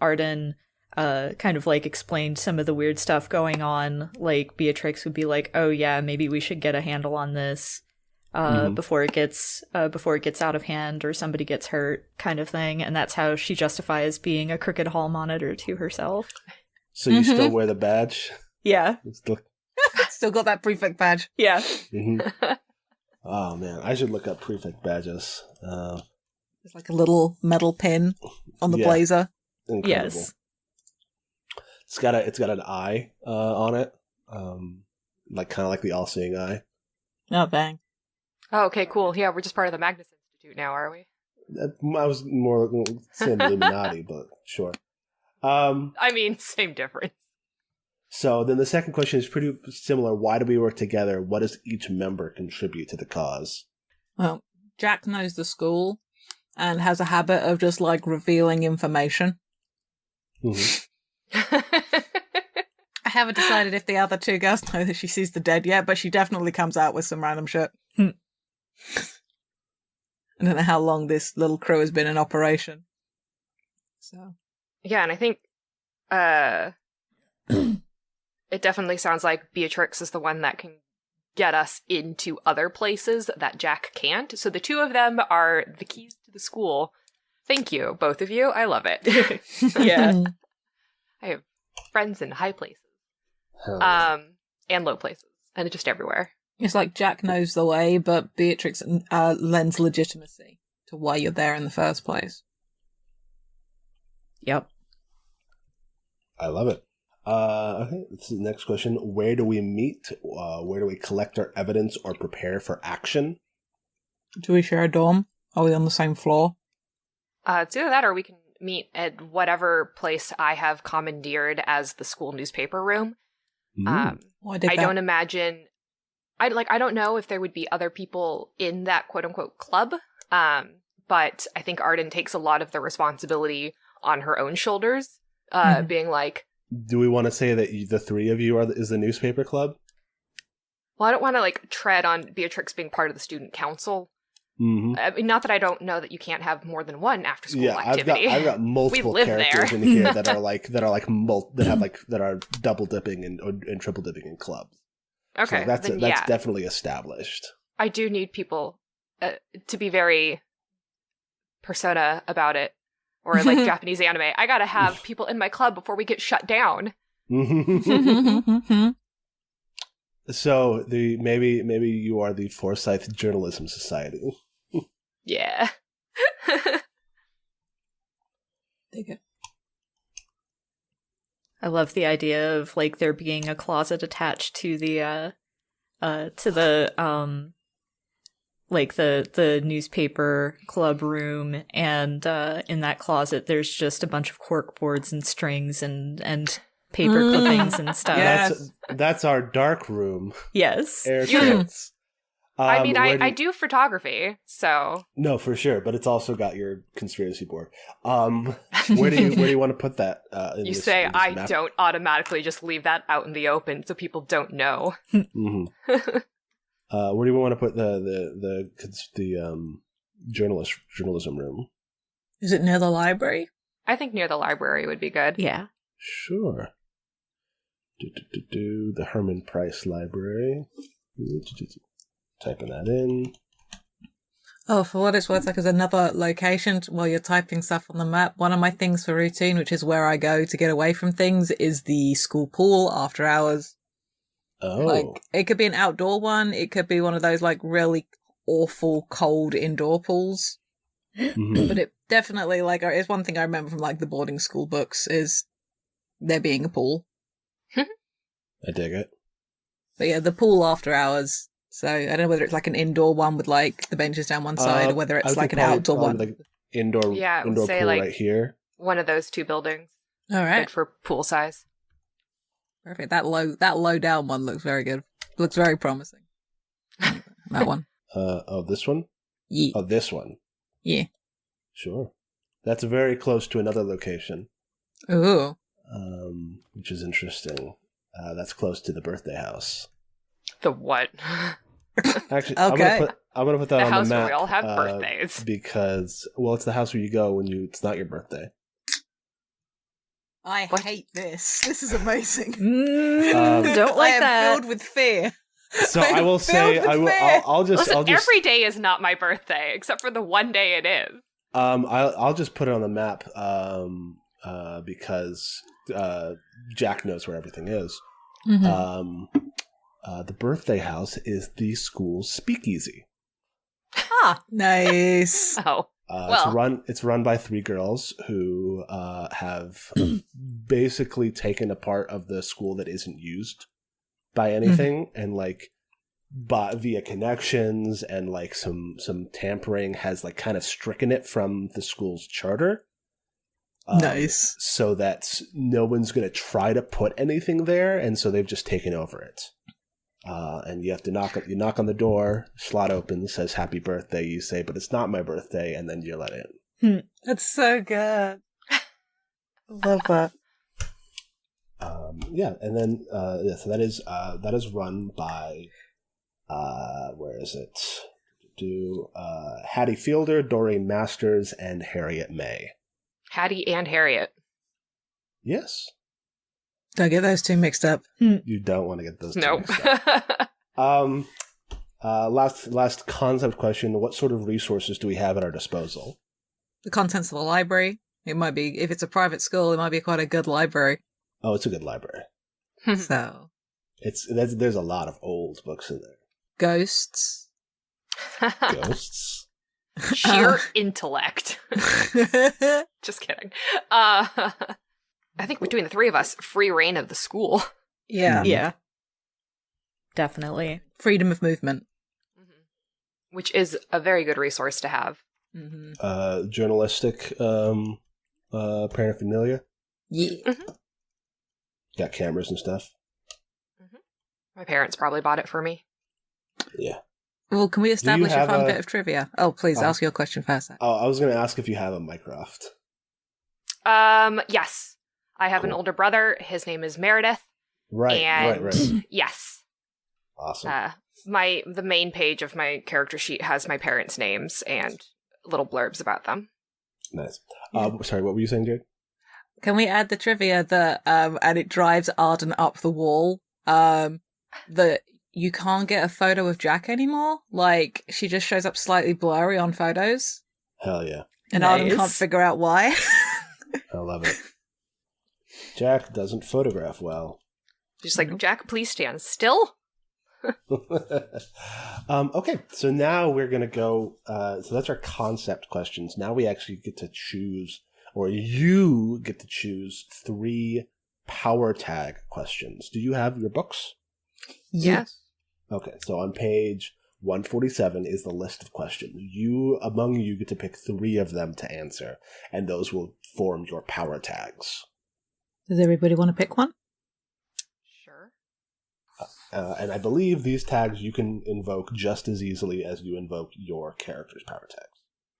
Arden kind of like explained some of the weird stuff going on, like Beatrix would be like, oh yeah, maybe we should get a handle on this before it gets out of hand or somebody gets hurt, kind of thing. And that's how she justifies being a crooked hall monitor to herself. So you still wear the badge? Yeah. Still got that prefect badge. Yeah. Mm-hmm. Oh man, I should look up prefect badges. It's like a little metal pin on the blazer. Incredible. Yes. It's got an eye on it, like kind of like the all-seeing eye. Oh, bang. Oh, okay, cool. Yeah, we're just part of the Magnus Institute now, are we? I was more saying Illuminati, but sure. I mean, same difference. So then the second question is pretty similar. Why do we work together? What does each member contribute to the cause? Well, Jack knows the school and has a habit of just like revealing information. Mm-hmm. I haven't decided if the other two girls know that she sees the dead yet, but she definitely comes out with some random shit. I don't know how long this little crew has been in operation. So Yeah, and I think it definitely sounds like Beatrix is the one that can get us into other places that Jack can't. So the two of them are the keys to the school. Thank you, both of you. I love it. Yeah. I have friends in high places. And low places. And just everywhere. it's like Jack knows the way, but Beatrix lends legitimacy to why you're there in the first place. Yep. I love it. Okay, this is the next question. Where do we meet? Where do we collect our evidence or prepare for action? Do we share a dorm? Are we on the same floor? It's either that or we can meet at whatever place I have commandeered as the school newspaper room. I don't imagine... I don't know if there would be other people in that quote-unquote club, but I think Arden takes a lot of the responsibility on her own shoulders, being like... Do we want to say that the three of you is the newspaper club? Well, I don't want to tread on Beatrix being part of the student council. Mm-hmm. I mean, not that I don't know that you can't have more than one after school activity. I've got multiple characters in here that are double dipping and triple dipping in clubs. Okay, so that's definitely established. I do need people to be very persona about it, or like Japanese anime. I gotta have people in my club before we get shut down. So maybe you are the Forsyth Journalism Society. Yeah. Dig it. I love the idea of there being a closet attached to the newspaper club room, and in that closet there's just a bunch of cork boards and strings and paper clippings and stuff. Yes. That's our dark room. Yes. Air kits. I mean, I do photography, so... No, for sure, but it's also got your conspiracy board. Where do you want to put that? You say I map? Don't automatically just leave that out in the open so people don't know. Mm-hmm. Where do you want to put the journalism room? Is it near the library? I think near the library would be good. Yeah. Sure. The Herman Price Library. Typing that in. Oh, for what it's worth, there's another location while you're typing stuff on the map. One of my things for routine, which is where I go to get away from things, is the school pool after hours. Oh. It could be an outdoor one. It could be one of those really awful cold indoor pools. Mm-hmm. But it definitely it's one thing I remember from the boarding school books is there being a pool. I dig it. But yeah, the pool after hours. So I don't know whether it's an indoor one with the benches down one side, or whether it's an outdoor one. Indoor pool right here. One of those two buildings. All right. Good for pool size. Perfect. That low down one looks very good. Looks very promising. That one. This one? Yeah. Oh, this one? Yeah. Sure. That's very close to another location. Ooh. Which is interesting. That's close to the birthday house. The what? Actually, okay. I'm gonna put that on the map. The house where we all have birthdays. Because, it's the house where you go when it's not your birthday. I hate this. This is amazing. Don't like that. I am filled with fear. So I will say, I'll just every day is not my birthday, except for the one day it is. I'll just put it on the map. because Jack knows where everything is. Mm-hmm. The birthday house is the school's speakeasy. Nice. Oh. It's run by 3 girls who have basically taken a part of the school that isn't used by anything, and like via connections and like some tampering has like kind of stricken it from the school's charter. Nice. So that no one's going to try to put anything there, and so they've just taken over it. And you have to knock on the door, slot opens, says happy birthday, you say, but it's not my birthday, and then you're let in. That's so good. Love that. And then so that is run by where is it? Hattie Fielder, Doreen Masters, and Harriet May. Hattie and Harriet. Yes. Don't get those 2 mixed up. You don't want to get those 2 mixed up. Last concept question. What sort of resources do we have at our disposal? The contents of the library. It might be, if it's a private school, it might be quite a good library. Oh, it's a good library. So. There's a lot of old books in there. Ghosts. Ghosts? Sheer intellect. Just kidding. I think between the 3 of us, free reign of the school. Yeah. Yeah. Definitely. Freedom of movement. Which is a very good resource to have. Journalistic paraphernalia. Yeah. Got cameras and stuff. My parents probably bought it for me. Yeah. Well, can we establish a fun bit of trivia? Oh, please, ask your question first. Oh, I was going to ask if you have a Mycroft. Yes. I have an older brother. His name is Meredith. Right. Yes. Awesome. The main page of my character sheet has my parents' names and little blurbs about them. Nice. Sorry, what were you saying, Jade? Can we add the trivia that, and it drives Arden up the wall, that you can't get a photo of Jack anymore? Like, she just shows up slightly blurry on photos. Hell yeah. And Arden can't figure out why. I love it. Jack doesn't photograph well. Just like, Jack, please stand still. Okay, so now we're going to go, so that's our concept questions. Now we actually get to choose, or you get to choose 3 power tag questions. Do you have your books? Yes. Okay, so on page 147 is the list of questions. Among you get to pick 3 of them to answer, and those will form your power tags. Does everybody want to pick one? Sure. And I believe these tags you can invoke just as easily as you invoke your character's power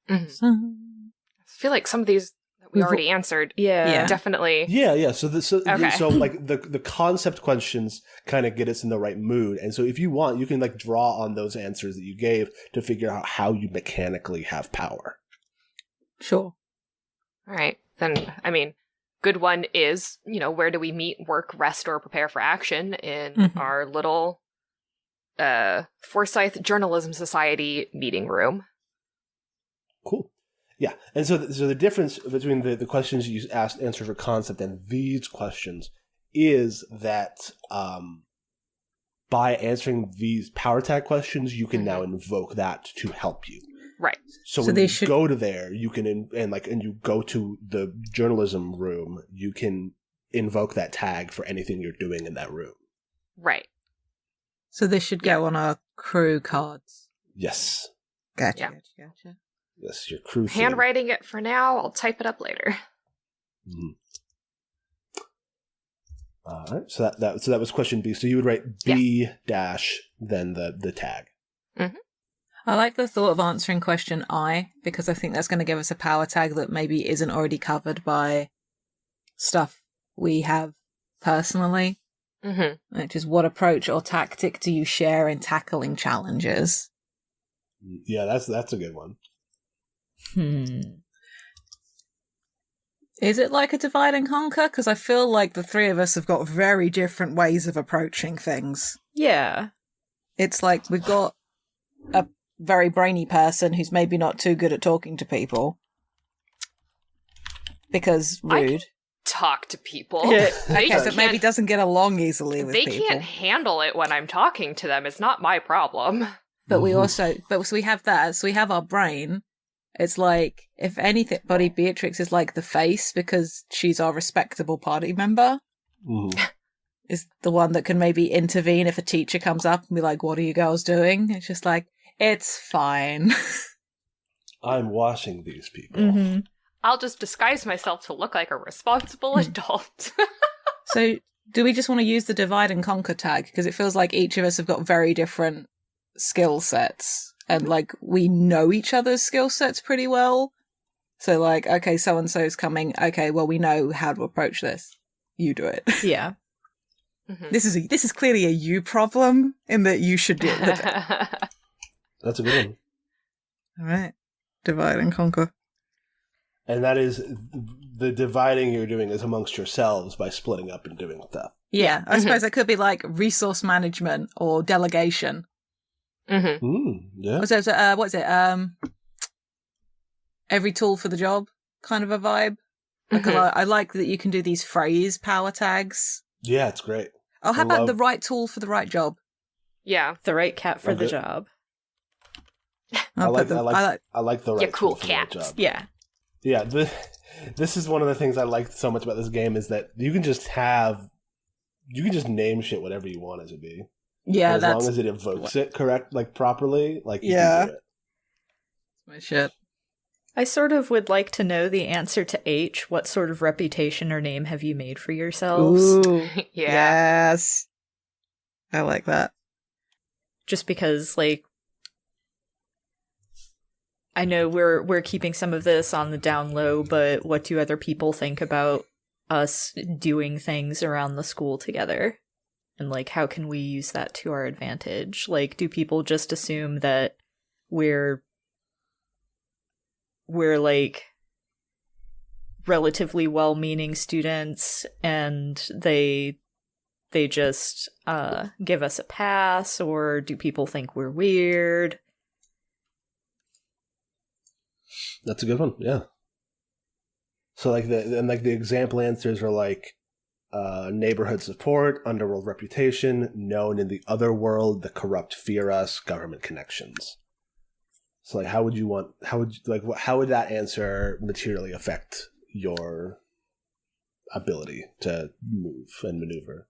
tags. So... I feel like some of these that we already answered. Yeah. Definitely. Yeah. So like the concept questions kind of get us in the right mood. And so if you want, you can like draw on those answers that you gave to figure out how you mechanically have power. Sure. All right. Then, I mean, good one is, where do we meet, work, rest, or prepare for action in our little Forsyth Journalism Society meeting room. Cool. Yeah, and so the difference between the questions you answer for concept and these questions is that by answering these power tag questions, you can now invoke that to help you. Right. So when you go to there, you can and you go to the journalism room, you can invoke that tag for anything you're doing in that room. Right. So this should go on our crew cards. Yes. Gotcha. Yes, your crew. Handwriting it for now. I'll type it up later. All right. So that was question B. So you would write B dash then the tag. I like the thought of answering question I, because I think that's going to give us a power tag that maybe isn't already covered by stuff we have personally. Which is, what approach or tactic do you share in tackling challenges? Yeah, that's a good one. Is it like a divide and conquer? Because I feel like the 3 of us have got very different ways of approaching things. Yeah. It's like we've got a very brainy person who's maybe not too good at talking to people. because rude. Talk to people. Yeah. They Okay, so can't- maybe doesn't get along easily with They people. can't handle it when I'm talking to them. It's not my problem. But we also, so we have that. So we have our brain. It's like, if anything, Buddy Beatrix is like the face because she's our respectable party member. Mhm. Is the one that can maybe intervene if a teacher comes up and be like, "What are you girls doing?" It's just like, it's fine. I'm washing these people. Mm-hmm. I'll just disguise myself to look like a responsible adult. So, do we just want to use the divide and conquer tag? Because it feels like each of us have got very different skill sets. And, like, we know each other's skill sets pretty well. So, like, okay, so-and-so's coming. Okay, well, we know how to approach this. You do it. Yeah. Mhm. This is clearly a you problem in that you should deal with it. That's a good one. All right. Divide and conquer. And that is the dividing you're doing is amongst yourselves by splitting up and doing stuff. Yeah, I Mhm. suppose it could be like resource management or delegation. Yeah. What is it? Every tool for the job kind of a vibe. Because I like that you can do these phrase power tags. Yeah, it's great. Oh, how I about love- the right tool for the right job? Yeah. The right cat for the Okay. job. I like the right cool tool for the right cats. job. Yeah. Yeah, this is one of the things I like so much about this game is that you can just name shit whatever you want it to be. Yeah, as long as it evokes it properly, like you Yeah. can do it. my shit. I sort of would like to know the answer to H. What sort of reputation or name have you made for yourselves? Ooh, Yeah. yes, I like that. Just because, like, I know we're keeping some of this on the down low, but what do other people think about us doing things around the school together? And, like, how can we use that to our advantage? Like, do people just assume that we're like relatively well-meaning students and they just give us a pass, or do people think we're weird? That's a good one. Yeah. So the example answers are like neighborhood support, underworld reputation, known in the other world, the corrupt fear us, government connections. So like how would that answer materially affect your ability to move and maneuver?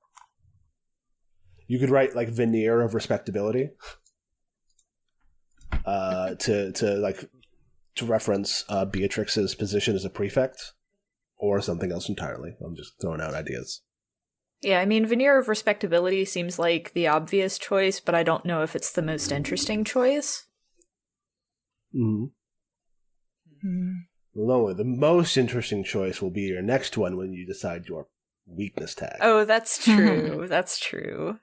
You could write like veneer of respectability to reference Beatrix's position as a prefect, or something else entirely. I'm just throwing out ideas. Yeah, I mean, veneer of respectability seems like the obvious choice, but I don't know if it's the most interesting choice. Mm-hmm. No, the most interesting choice will be your next one when you decide your weakness tag. Oh, that's true. That's true.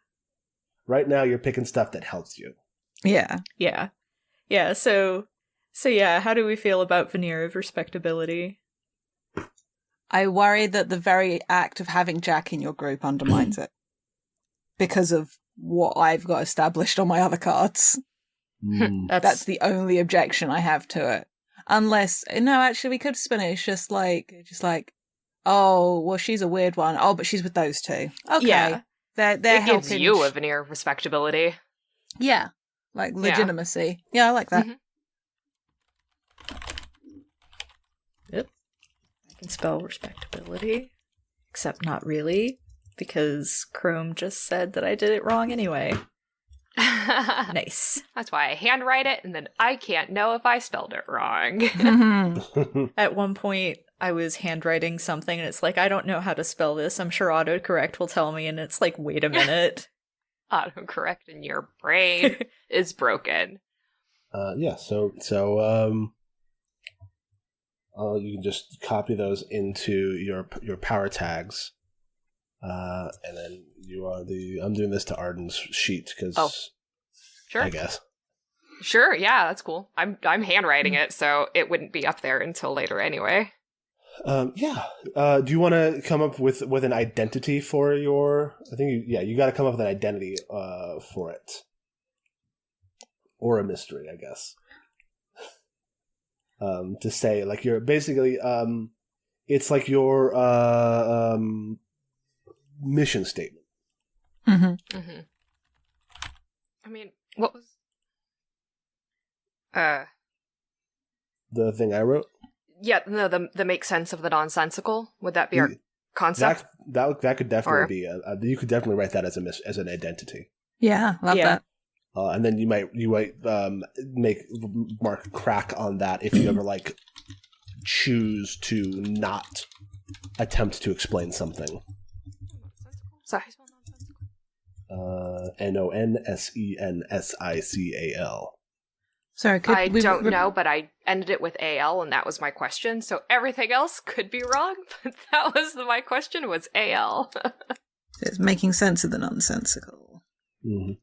Right now, you're picking stuff that helps you. Yeah. Yeah. Yeah, so yeah, how do we feel about veneer of respectability? I worry that the very act of having Jack in your group undermines it. Because of what I've got established on my other cards. That's the only objection I have to it. Unless, no, actually, we could spin it. It's just like, oh, well, she's a weird one. Oh, but she's with those two. Okay. Yeah. They're It gives helping. you a veneer of respectability. Yeah. Like legitimacy. Yeah, I like that. Mhm. Yep. I can spell respectability. Except not really, because Chrome just said that I did it wrong anyway. Nice. That's why I handwrite it, and then I can't know if I spelled it wrong. At one point, I was handwriting something, and it's like, I don't know how to spell this. I'm sure autocorrect will tell me, and it's like, wait a minute. Autocorrect in your brain is broken. Yeah, so you can just copy those into your power tags, and then I'm doing this to Arden's sheet because Sure. I guess. Sure, yeah, that's cool. I'm handwriting it, so it wouldn't be up there until later anyway. Yeah. Do you want to come up with an identity for your? I think you got to come up with an identity for it, or a mystery, I guess. To say like you're basically It's like your mission statement. Mm-hmm. Mm-hmm. I mean, what was... The thing I wrote? Yeah, no, the make sense of the nonsensical. Would that be our concept? That could definitely be you could definitely write that as an identity. Yeah, love that. And then you might make mark crack on that if you ever like choose to not attempt to explain something. Sorry, I spell nonsensical. Nonsensical. Sorry, I don't know, but I ended it with AL, and that was my question. So everything else could be wrong, but that was my question was AL. So it's making sense of the nonsensical. Mm-hmm.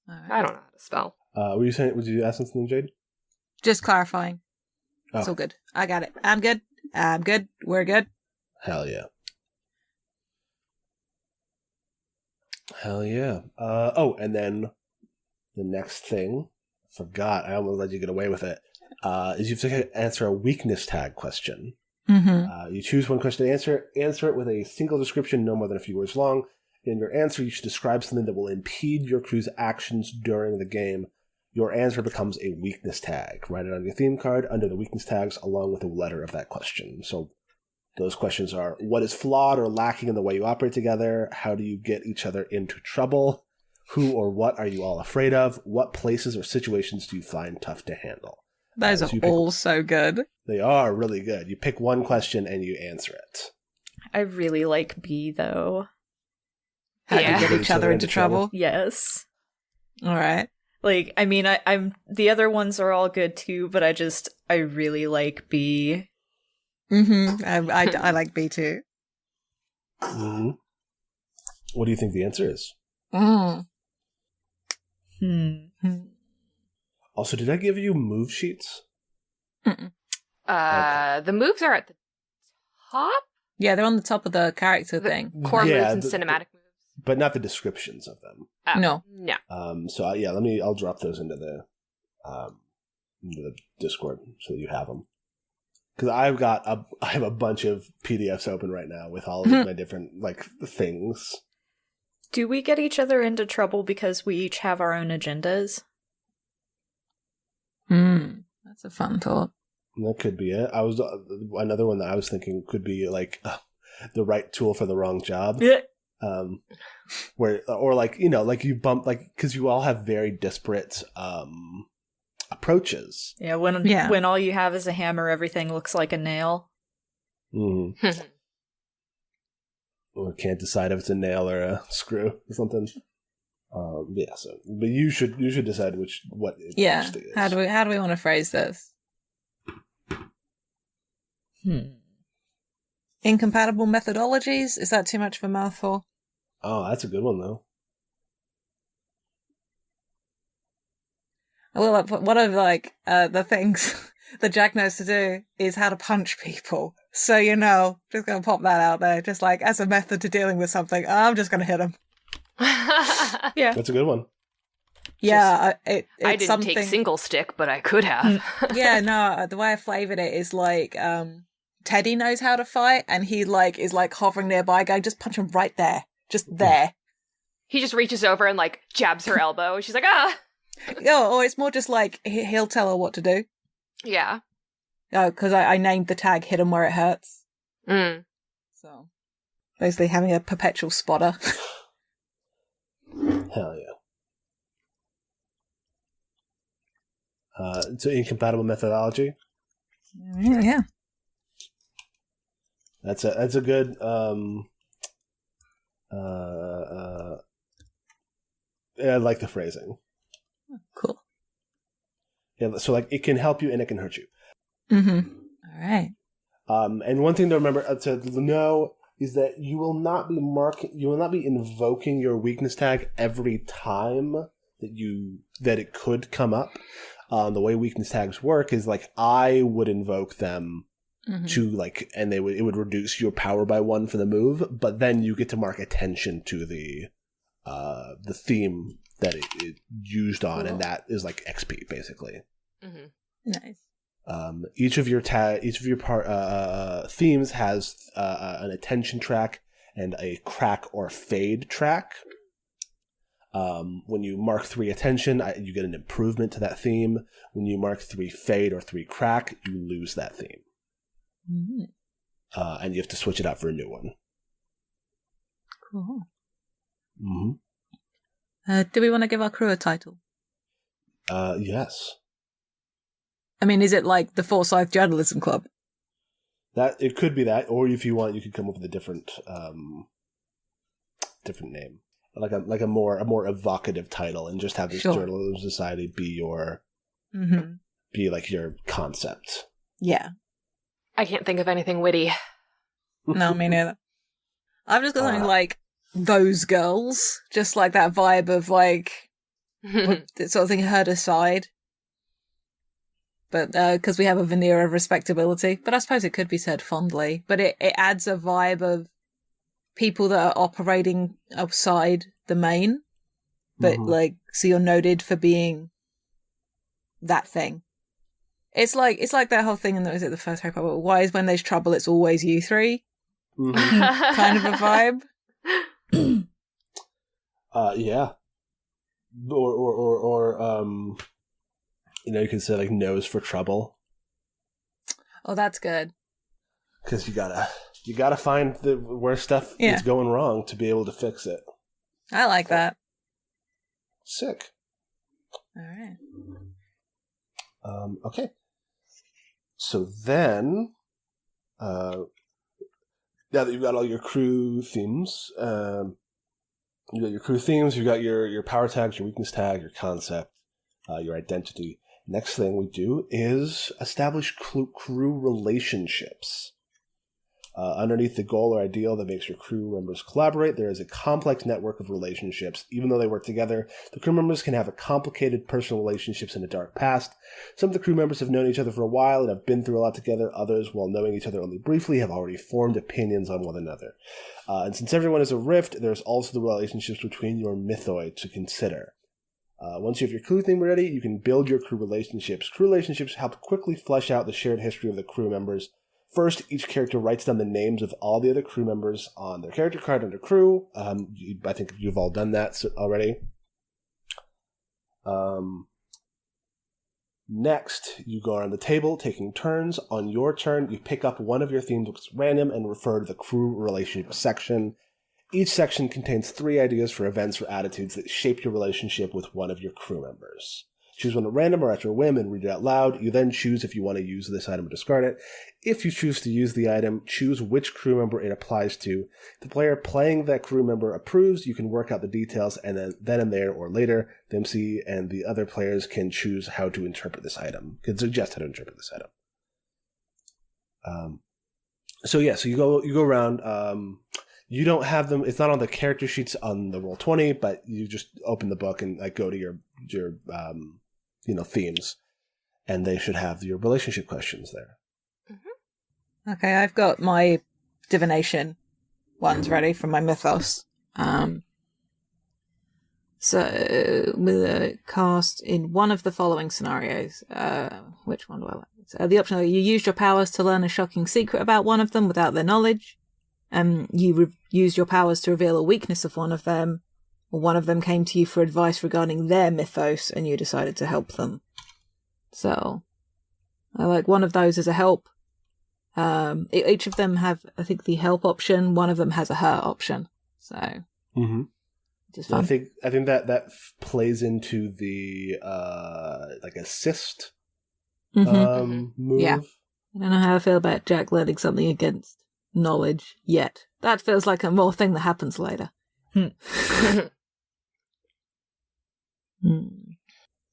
Right. I don't know how to spell. Were you saying? Would you ask something, Jade? Just clarifying. Oh. It's all good. I got it. I'm good. We're good. Hell yeah. Hell yeah. And then the next thing, forgot, I almost let you get away with it, is you have to answer a weakness tag question. Mm-hmm. You choose one question to answer it with a single description, no more than a few words long. In your answer, you should describe something that will impede your crew's actions during the game. Your answer becomes a weakness tag. Write it on your theme card under the weakness tags along with a letter of that question. So those questions are, what is flawed or lacking in the way you operate together? How do you get each other into trouble? Who or what are you all afraid of? What places or situations do you find tough to handle? Those are all so good. They are really good. You pick one question and you answer it. I really like B, though. How do you get each other into trouble? Yes. All right. Like, I mean, I'm the other ones are all good too, but I really like B. Mm-hmm. I like B too. Mm-hmm. What do you think the answer is? Also, did I give you move sheets? Mm-mm. Okay. The moves are at the top? Yeah, they're on the top of the character thing. Core moves and cinematic moves. But not the descriptions of them. No. No. So yeah, I'll drop those into the Discord so that you have them. Because I have a bunch of PDFs open right now with all of my different like things. Do we get each other into trouble because we each have our own agendas? That's a fun thought. That could be it. Another one that I was thinking could be like the right tool for the wrong job. Like you bump, like, because you all have very disparate approaches. Yeah, when all you have is a hammer, everything looks like a nail. Mm-hmm. Or can't decide if it's a nail or a screw or something. Yeah. So, but you should decide what it actually is. How do we want to phrase this? Incompatible methodologies? Is that too much of a mouthful? Oh, that's a good one though. Well, one of the things that Jack knows to do is how to punch people. So, just going to pop that out there. Just like as a method to dealing with something, I'm just going to hit him. Yeah. That's a good one. Yeah. It's I didn't take single stick, but I could have. Yeah, no, the way I flavored it is like Teddy knows how to fight and he is hovering nearby, going, just punch him right there. Just there. He just reaches over and jabs her elbow. She's like, ah! Oh, or it's more just like he'll tell her what to do. Yeah. Oh, because I named the tag "Hit 'em where it hurts." So, basically having a perpetual spotter. Hell yeah. It's an incompatible methodology. Yeah. That's a good. I like the phrasing. Cool. Yeah, so it can help you and it can hurt you. Mm-hmm. All right. And one thing to remember to know is that you will not be invoking your weakness tag every time that it could come up. The way weakness tags work is I would invoke them to and it would reduce your power by 1 for the move, but then you get to mark attention to the theme that it used on, and that is XP basically. Nice. Each of your themes has an attention track and a crack or fade track. When you mark 3 attention, you get an improvement to that theme. When you mark 3 fade or 3 crack, you lose that theme. Mm-hmm. And you have to switch it out for a new one. Cool. Mm-hmm. Do we want to give our crew a title? Yes. I mean, is it like the Forsyth Journalism Club? That it could be that, or if you want, you could come up with a different name, like a more evocative title, and just have this Journalism Society be your be like your concept. Yeah. I can't think of anything witty. No, me neither. I've just got something like those girls, just like that vibe of like sort of thing heard aside. But because we have a veneer of respectability, but I suppose it could be said fondly. But it adds a vibe of people that are operating outside the main, but like so you're noted for being that thing. It's like that whole thing in the first Harry Potter. Why is when there's trouble, it's always you three? Kind of a vibe. Yeah. Or you can say like nose for trouble. Oh, that's good. Because you gotta find where stuff is going wrong to be able to fix it. I like that. Sick. All right. Okay. So then, now that you've got all your crew themes, you've got your power tags, your weakness tag, your concept, your identity. Next thing we do is establish crew relationships. Underneath the goal or ideal that makes your crew members collaborate, there is a complex network of relationships. Even though they work together, the crew members can have a complicated personal relationships in a dark past. Some of the crew members have known each other for a while and have been through a lot together. Others, while knowing each other only briefly, have already formed opinions on one another. And since everyone is a rift, there's also the relationships between your mythoi to consider. Once you have your crew theme ready, you can build your crew relationships. Crew relationships help quickly flesh out the shared history of the crew members. First, each character writes down the names of all the other crew members on their character card under crew. I think you've all done that already. Next, you go around the table, taking turns. On your turn, you pick up one of your themes, which is random, and refer to the crew relationship section. Each section contains 3 ideas for events or attitudes that shape your relationship with one of your crew members. Choose one at random or at your whim and read it out loud. You then choose if you want to use this item or discard it. If you choose to use the item, choose which crew member it applies to. If the player playing that crew member approves, you can work out the details, and then and there or later, the MC and the other players can choose how to interpret this item, can suggest how to interpret this item. So you go around. You don't have them. It's not on the character sheets on the Roll20, but you just open the book and like go to your themes, and they should have your relationship questions there. Mm-hmm. Okay, I've got my divination ones ready from my mythos. So with a cast in one of the following scenarios. Which one do I like? The option: you used your powers to learn a shocking secret about one of them without their knowledge. You used your powers to reveal a weakness of one of them, or one of them came to you for advice regarding their mythos, and you decided to help them. So, I like one of those as a help. Each of them have, I think, the help option. One of them has a hurt option. So, just fun. I think that plays into the like assist move. Yeah, I don't know how I feel about Jack learning something against knowledge yet. That feels like a more thing that happens later. My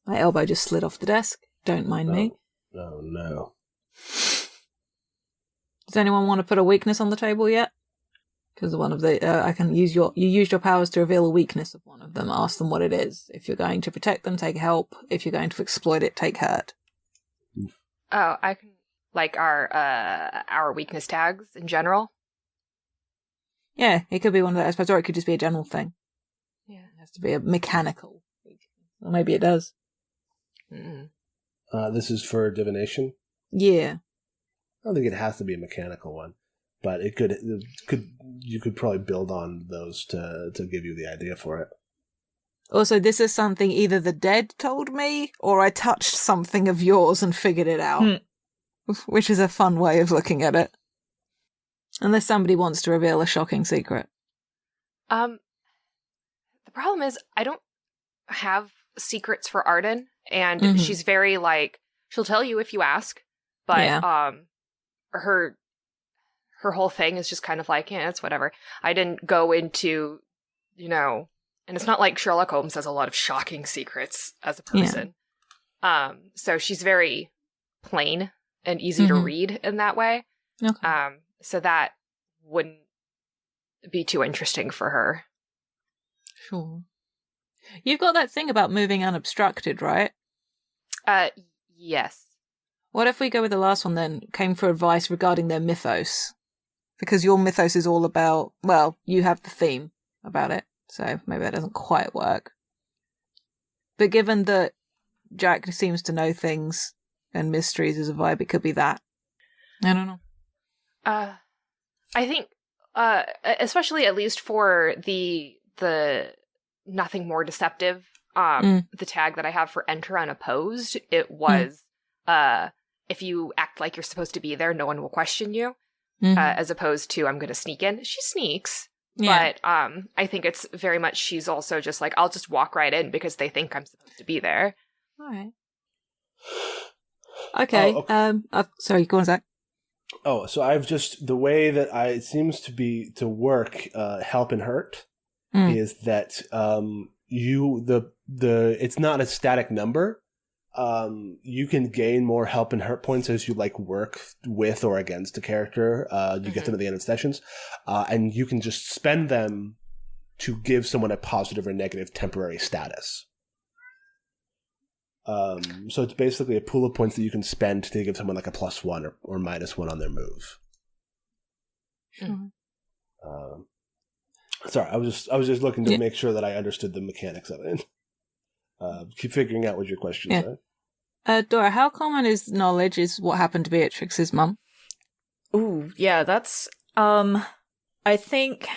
elbow just slid off the desk. Don't mind me. Oh no. Does anyone want to put a weakness on the table yet? Because one of the I can use you used your powers to reveal a weakness of one of them. Ask them what it is. If you're going to protect them, take help. If you're going to exploit it, take hurt. Oh, I can like our weakness tags in general. Yeah, it could be one of those, I suppose, or it could just be a general thing. Yeah, it has to be a mechanical weakness. Or maybe it does. This is for divination? Yeah. I don't think it has to be a mechanical one, but you could probably build on those to give you the idea for it. Also, this is something either the dead told me or I touched something of yours and figured it out, which is a fun way of looking at it. Unless somebody wants to reveal a shocking secret. The problem is I don't have secrets for Arden, and she's very she'll tell you if you ask, but her whole thing is just kind of it's whatever. I didn't go into, and it's not like Sherlock Holmes has a lot of shocking secrets as a person. Yeah. So she's very plain and easy to read in that way. Okay. So that wouldn't be too interesting for her. Sure. You've got that thing about moving unobstructed, right? Yes. What if we go with the last one then, came for advice regarding their mythos? Because your mythos is all about, well, you have the theme about it, so maybe that doesn't quite work. But given that Jack seems to know things and mysteries is a vibe, it could be that. I don't know. I think, especially at least for the nothing more deceptive, the tag that I have for enter unopposed, it was, if you act like you're supposed to be there, no one will question you, as opposed to I'm going to sneak in. She sneaks, but I think it's very much she's also just I'll just walk right in because they think I'm supposed to be there. All right. Okay. Sorry, go on, Zach. Oh, so I've just, the way that it seems to work, help and hurt, is that it's not a static number. You can gain more help and hurt points as you work with or against a character. You get them at the end of sessions, and you can just spend them to give someone a positive or negative temporary status. So it's basically a pool of points that you can spend to give someone a +1 or -1 on their move. Sure. Sorry, I was just looking to make sure that I understood the mechanics of it. Keep figuring out what your questions are. Dora, how common is knowledge is what happened to Beatrix's mum? Ooh, yeah, that's I think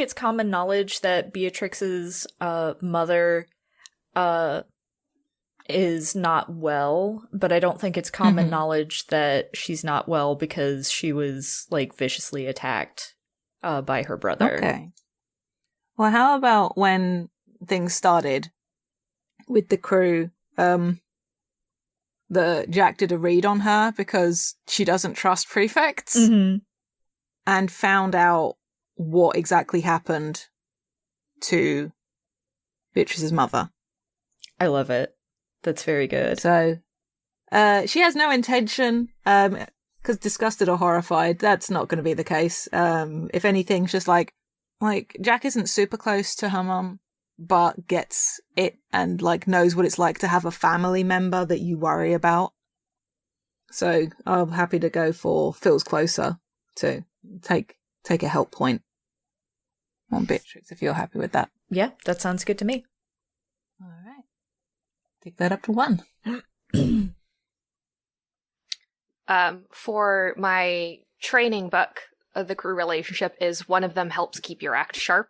it's common knowledge that Beatrix's mother is not well, but I don't think it's common knowledge that she's not well because she was viciously attacked by her brother. Okay. Well, how about when things started with the crew, Jack did a read on her because she doesn't trust prefects and found out what exactly happened to Beatrice's mother. I love it. That's very good. So, she has no intention, because disgusted or horrified, that's not going to be the case. If anything, just Jack isn't super close to her mum, but gets it and knows what it's like to have a family member that you worry about. So I'm happy to go for feels closer to take a help point on Beatrix if you're happy with that. Yeah, that sounds good to me. All right. Take that up to 1. For my training book, the crew relationship is one of them helps keep your act sharp.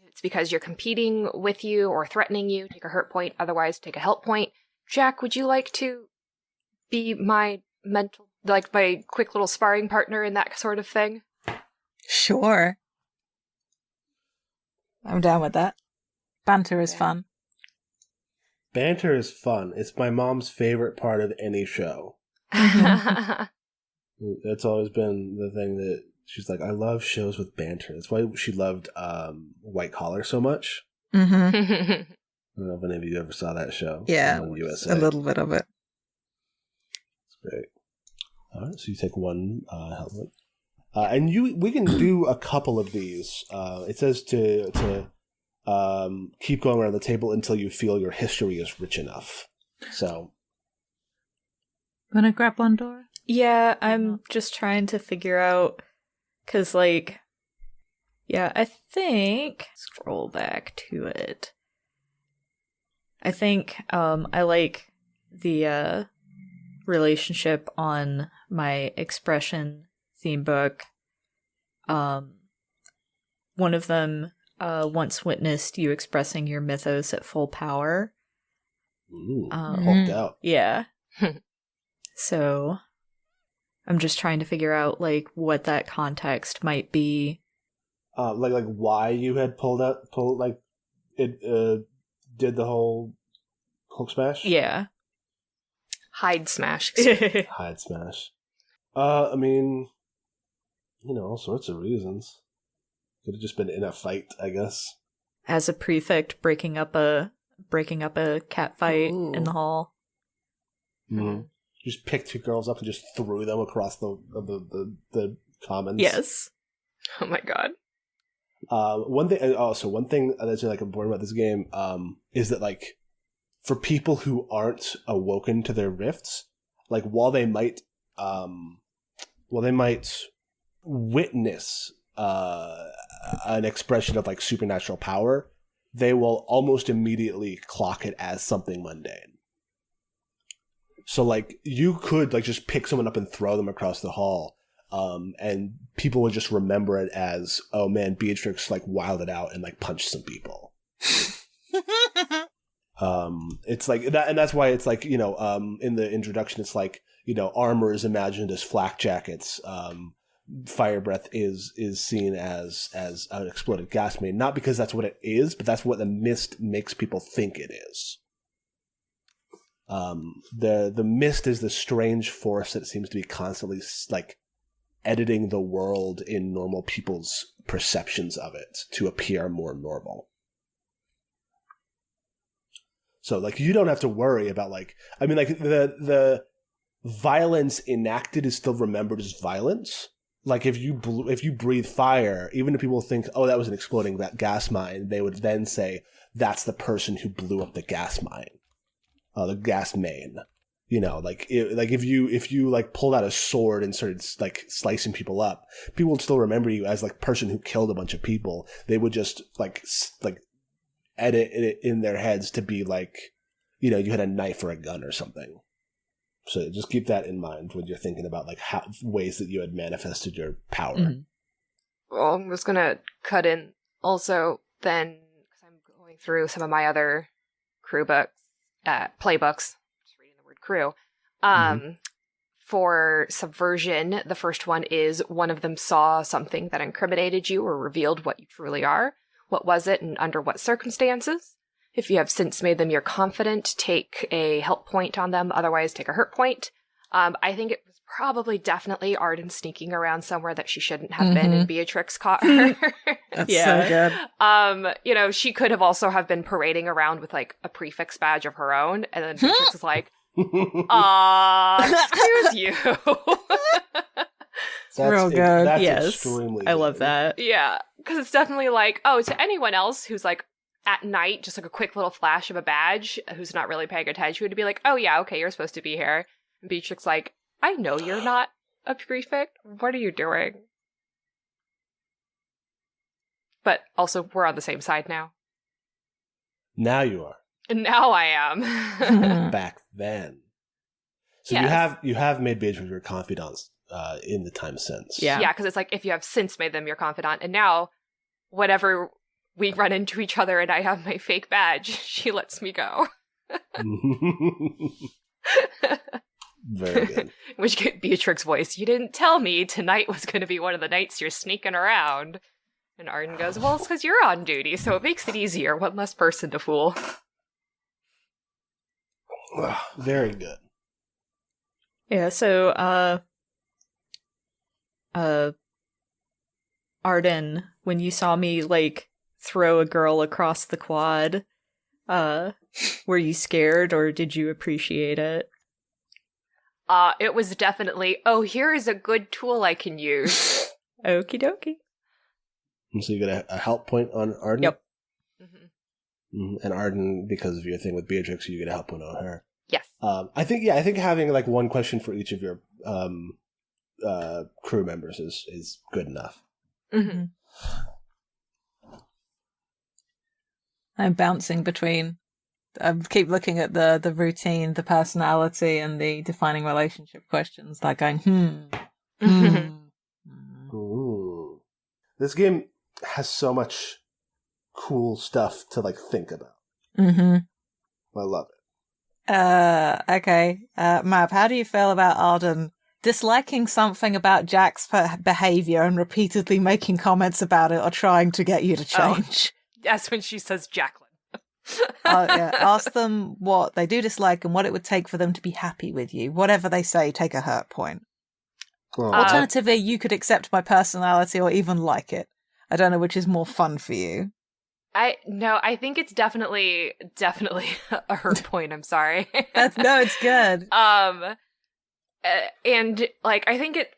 It's because you're competing with you or threatening you, take a hurt point, otherwise take a help point. Jack, would you like to be my mental, my quick little sparring partner in that sort of thing? Sure. I'm down with that. Banter is fun. Banter is fun. It's my mom's favorite part of any show. That's always been the thing that she's I love shows with banter. That's why she loved White Collar so much. I don't know if any of you ever saw that show. Yeah, on USA. A little bit of it. It's great. All right, so you take 1 helmet. And we can do a couple of these. It says to keep going around the table until you feel your history is rich enough. So, wanna grab one, Dora? Yeah, I'm just trying to figure out because, I think scroll back to it. I think I like the relationship on my expression theme book. One of them once witnessed you expressing your mythos at full power. Ooh, hulked out. Yeah. So I'm just trying to figure out like what that context might be. Like why you had pulled like it did the whole Hulk smash? Yeah. Hide smash. Hide smash. I mean, all sorts of reasons. Could have just been in a fight, I guess. As a prefect breaking up a cat fight in the hall. Mm-hmm. Just picked two girls up and just threw them across the commons. Yes. Oh my god. One thing that's like important about this game is that like for people who aren't awoken to their rifts, like while they might witness an expression of like supernatural power, they will almost immediately clock it as something mundane. So like you could like just pick someone up and throw them across the hall, and people would just remember it as, oh man, Beatrix like wilded out and like punched some people. It's like that, and that's why it's like in the introduction it's like armor is imagined as flak jackets. Fire breath is seen as an exploded gas main, not because that's what it is, but that's what the mist makes people think it is. The mist is the strange force that seems to be constantly like editing the world in normal people's perceptions of it to appear more normal. So like you don't have to worry about like the violence enacted is still remembered as violence. Like if you breathe fire, even if people think, oh, that was an exploding gas mine, they would then say that's the person who blew up the gas mine, the gas main. If you like pulled out a sword and started like slicing people up, people would still remember you as like person who killed a bunch of people. They would just like edit it in their heads to be like, you had a knife or a gun or something. So just keep that in mind when you're thinking about like how ways that you had manifested your power. Mm-hmm. Well, I'm just gonna cut in also then, because I'm going through some of my other crew books, playbooks. Just reading the word crew. For subversion, the first one is one of them saw something that incriminated you or revealed what you truly are. What was it and under what circumstances? If you have since made them your confidant, take a help point on them. Otherwise, take a hurt point. I think it was probably definitely Arden sneaking around somewhere that she shouldn't have been, and Beatrix caught her. That's so good. She could have also have been parading around with like a prefix badge of her own, and then Beatrix is like, excuse you. That's real good. That's yes, extremely I good. love that. Yeah, because it's definitely like, to anyone else who's like at night, just like a quick little flash of a badge, who's not really paying attention, would be like, oh yeah, okay, you're supposed to be here. And Beatrix like, I know you're not a prefect. What are you doing? But also, we're on the same side now. Now you are. Now I am. Back then. So Yes. you have made Beatrix your confidants in the time since. Yeah. Yeah, because it's like if you have since made them your confidant, and now whenever we run into each other and I have my fake badge, she lets me go. Very good. Which get Beatrix voice, you didn't tell me tonight was going to be one of the nights you're sneaking around. And Arden goes, well, it's because you're on duty, so it makes it easier. One less person to fool. Very good. Yeah, so Arden, when you saw me like throw a girl across the quad, were you scared or did you appreciate it? It was definitely, here is a good tool I can use. Okie dokie. And so you get a help point on Arden? Yep. And Arden, because of your thing with Beatrix, you get a help point on her. Yes. I think having like one question for each of your crew members is good enough. Mm-hmm. I'm bouncing between keep looking at the routine, the personality, and the defining relationship questions, like going, Ooh. This game has so much cool stuff to like think about. Mm-hmm. I love it. Okay. Mab, how do you feel about Arden disliking something about Jack's behavior and repeatedly making comments about it or trying to get you to change? That's when she says Jacqueline. Yeah. Ask them what they do dislike and what it would take for them to be happy with you. Whatever they say, take a hurt point. Alternatively, you could accept my personality or even like it. I don't know which is more fun for you. I think it's definitely a hurt point. I'm sorry. No, it's good. And like I think it,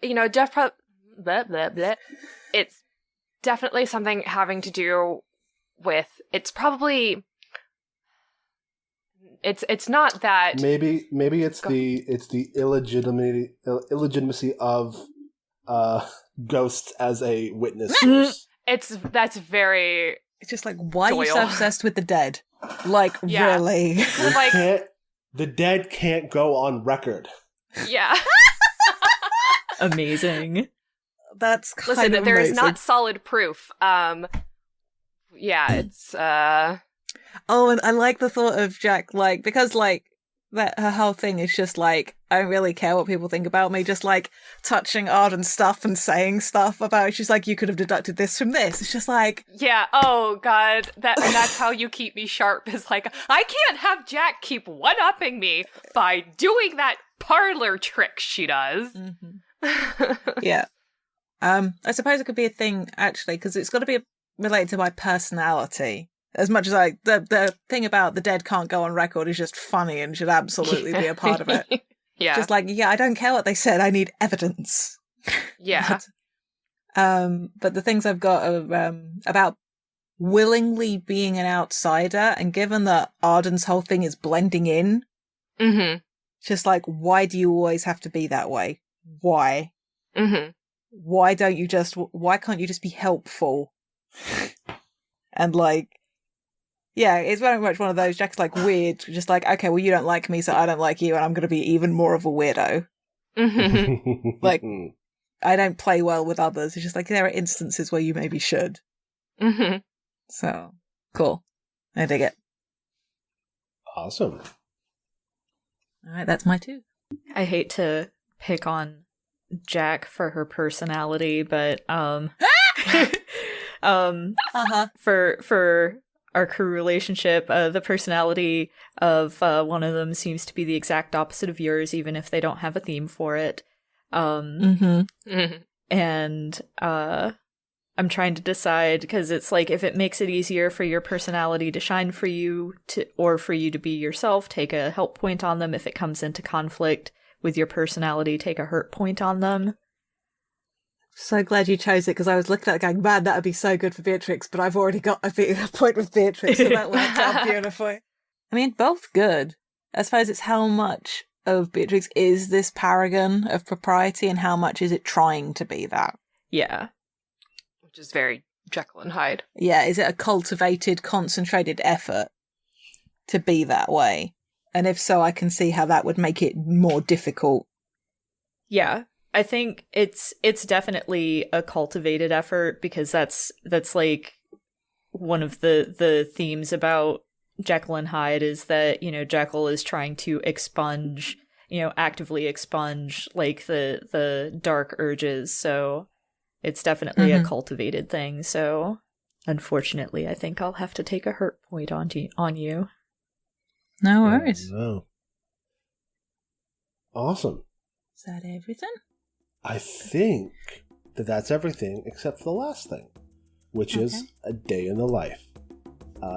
it's definitely something having to do with. It's probably. It's not that maybe it's the illegitimacy of ghosts as a witness. That's very. It's just like, why Doyle. are you so obsessed with the dead? Like, Yeah. really? The dead can't go on record. Yeah. Amazing. That's kind Listen, of there is amazing. not solid proof. Yeah, it's Oh, and I like the thought of Jack, like, because, like, that her whole thing is just, like, I don't really care what people think about me, just, like, touching Arden's stuff and saying stuff about it. She's like, you could have deducted this from this. It's just like... Yeah, oh god, that's how you keep me sharp, is like, I can't have Jack keep one-upping me by doing that parlor trick she does. Mm-hmm. Yeah. I suppose it could be a thing, actually, because it's got to be related to my personality. As much as the thing about the dead can't go on record is just funny and should absolutely be a part of it. Yeah. Just like, yeah, I don't care what they said, I need evidence. Yeah. But the things I've got are about willingly being an outsider, and given that Arden's whole thing is blending in, Mm-hmm. just like, why do you always have to be that way? Why? Mm-hmm. Why can't you just be helpful? And like, yeah, it's very much one of those, Jack's like weird, just like, okay, well, you don't like me, so I don't like you, and I'm going to be even more of a weirdo. Mm-hmm. Like, I don't play well with others. It's just like, there are instances where you maybe should. Mm-hmm. So, cool. I dig it. Awesome. All right, that's my 2. I hate to pick on Jack for her personality, but for our crew relationship, the personality of one of them seems to be the exact opposite of yours, even if they don't have a theme for it. Mm-hmm. And I'm trying to decide, because it's like, if it makes it easier for your personality to shine for you, or for you to be yourself, take a help point on them. If it comes into conflict with your personality, take a hurt point on them. So glad you chose it, because I was looking at it going, man, that would be so good for Beatrix, but I've already got a point with Beatrix, so that worked out beautifully. I mean, both good. I suppose it's how much of Beatrix is this paragon of propriety, and how much is it trying to be that? Yeah. Which is very Jekyll and Hyde. Yeah, is it a cultivated, concentrated effort to be that way? And if so, I can see how that would make it more difficult. Yeah. I think it's definitely a cultivated effort, because that's like one of the themes about Jekyll and Hyde, is that, Jekyll is trying to actively expunge like the dark urges. So it's definitely a cultivated thing. So unfortunately, I think I'll have to take a hurt point on you. No worries. No. Awesome. Is that everything? I think that's everything except for the last thing, which is a day in the life.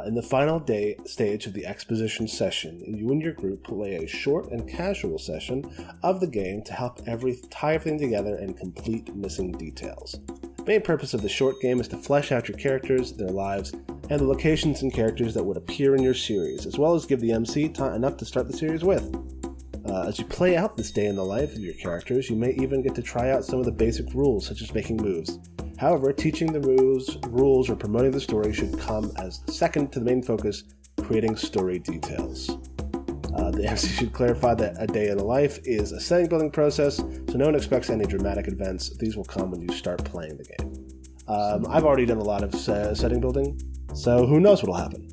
In the final stage of the exposition session, you and your group play a short and casual session of the game to help tie everything together and complete missing details. The main purpose of the short game is to flesh out your characters, their lives, and the locations and characters that would appear in your series, as well as give the MC enough to start the series with. As you play out this day in the life of your characters, you may even get to try out some of the basic rules, such as making moves. However, teaching the rules or promoting the story should come as second to the main focus, creating story details. The MC should clarify that a day in the life is a setting building process, so no one expects any dramatic events. These will come when you start playing the game. I've already done a lot of setting building, so who knows what'll happen.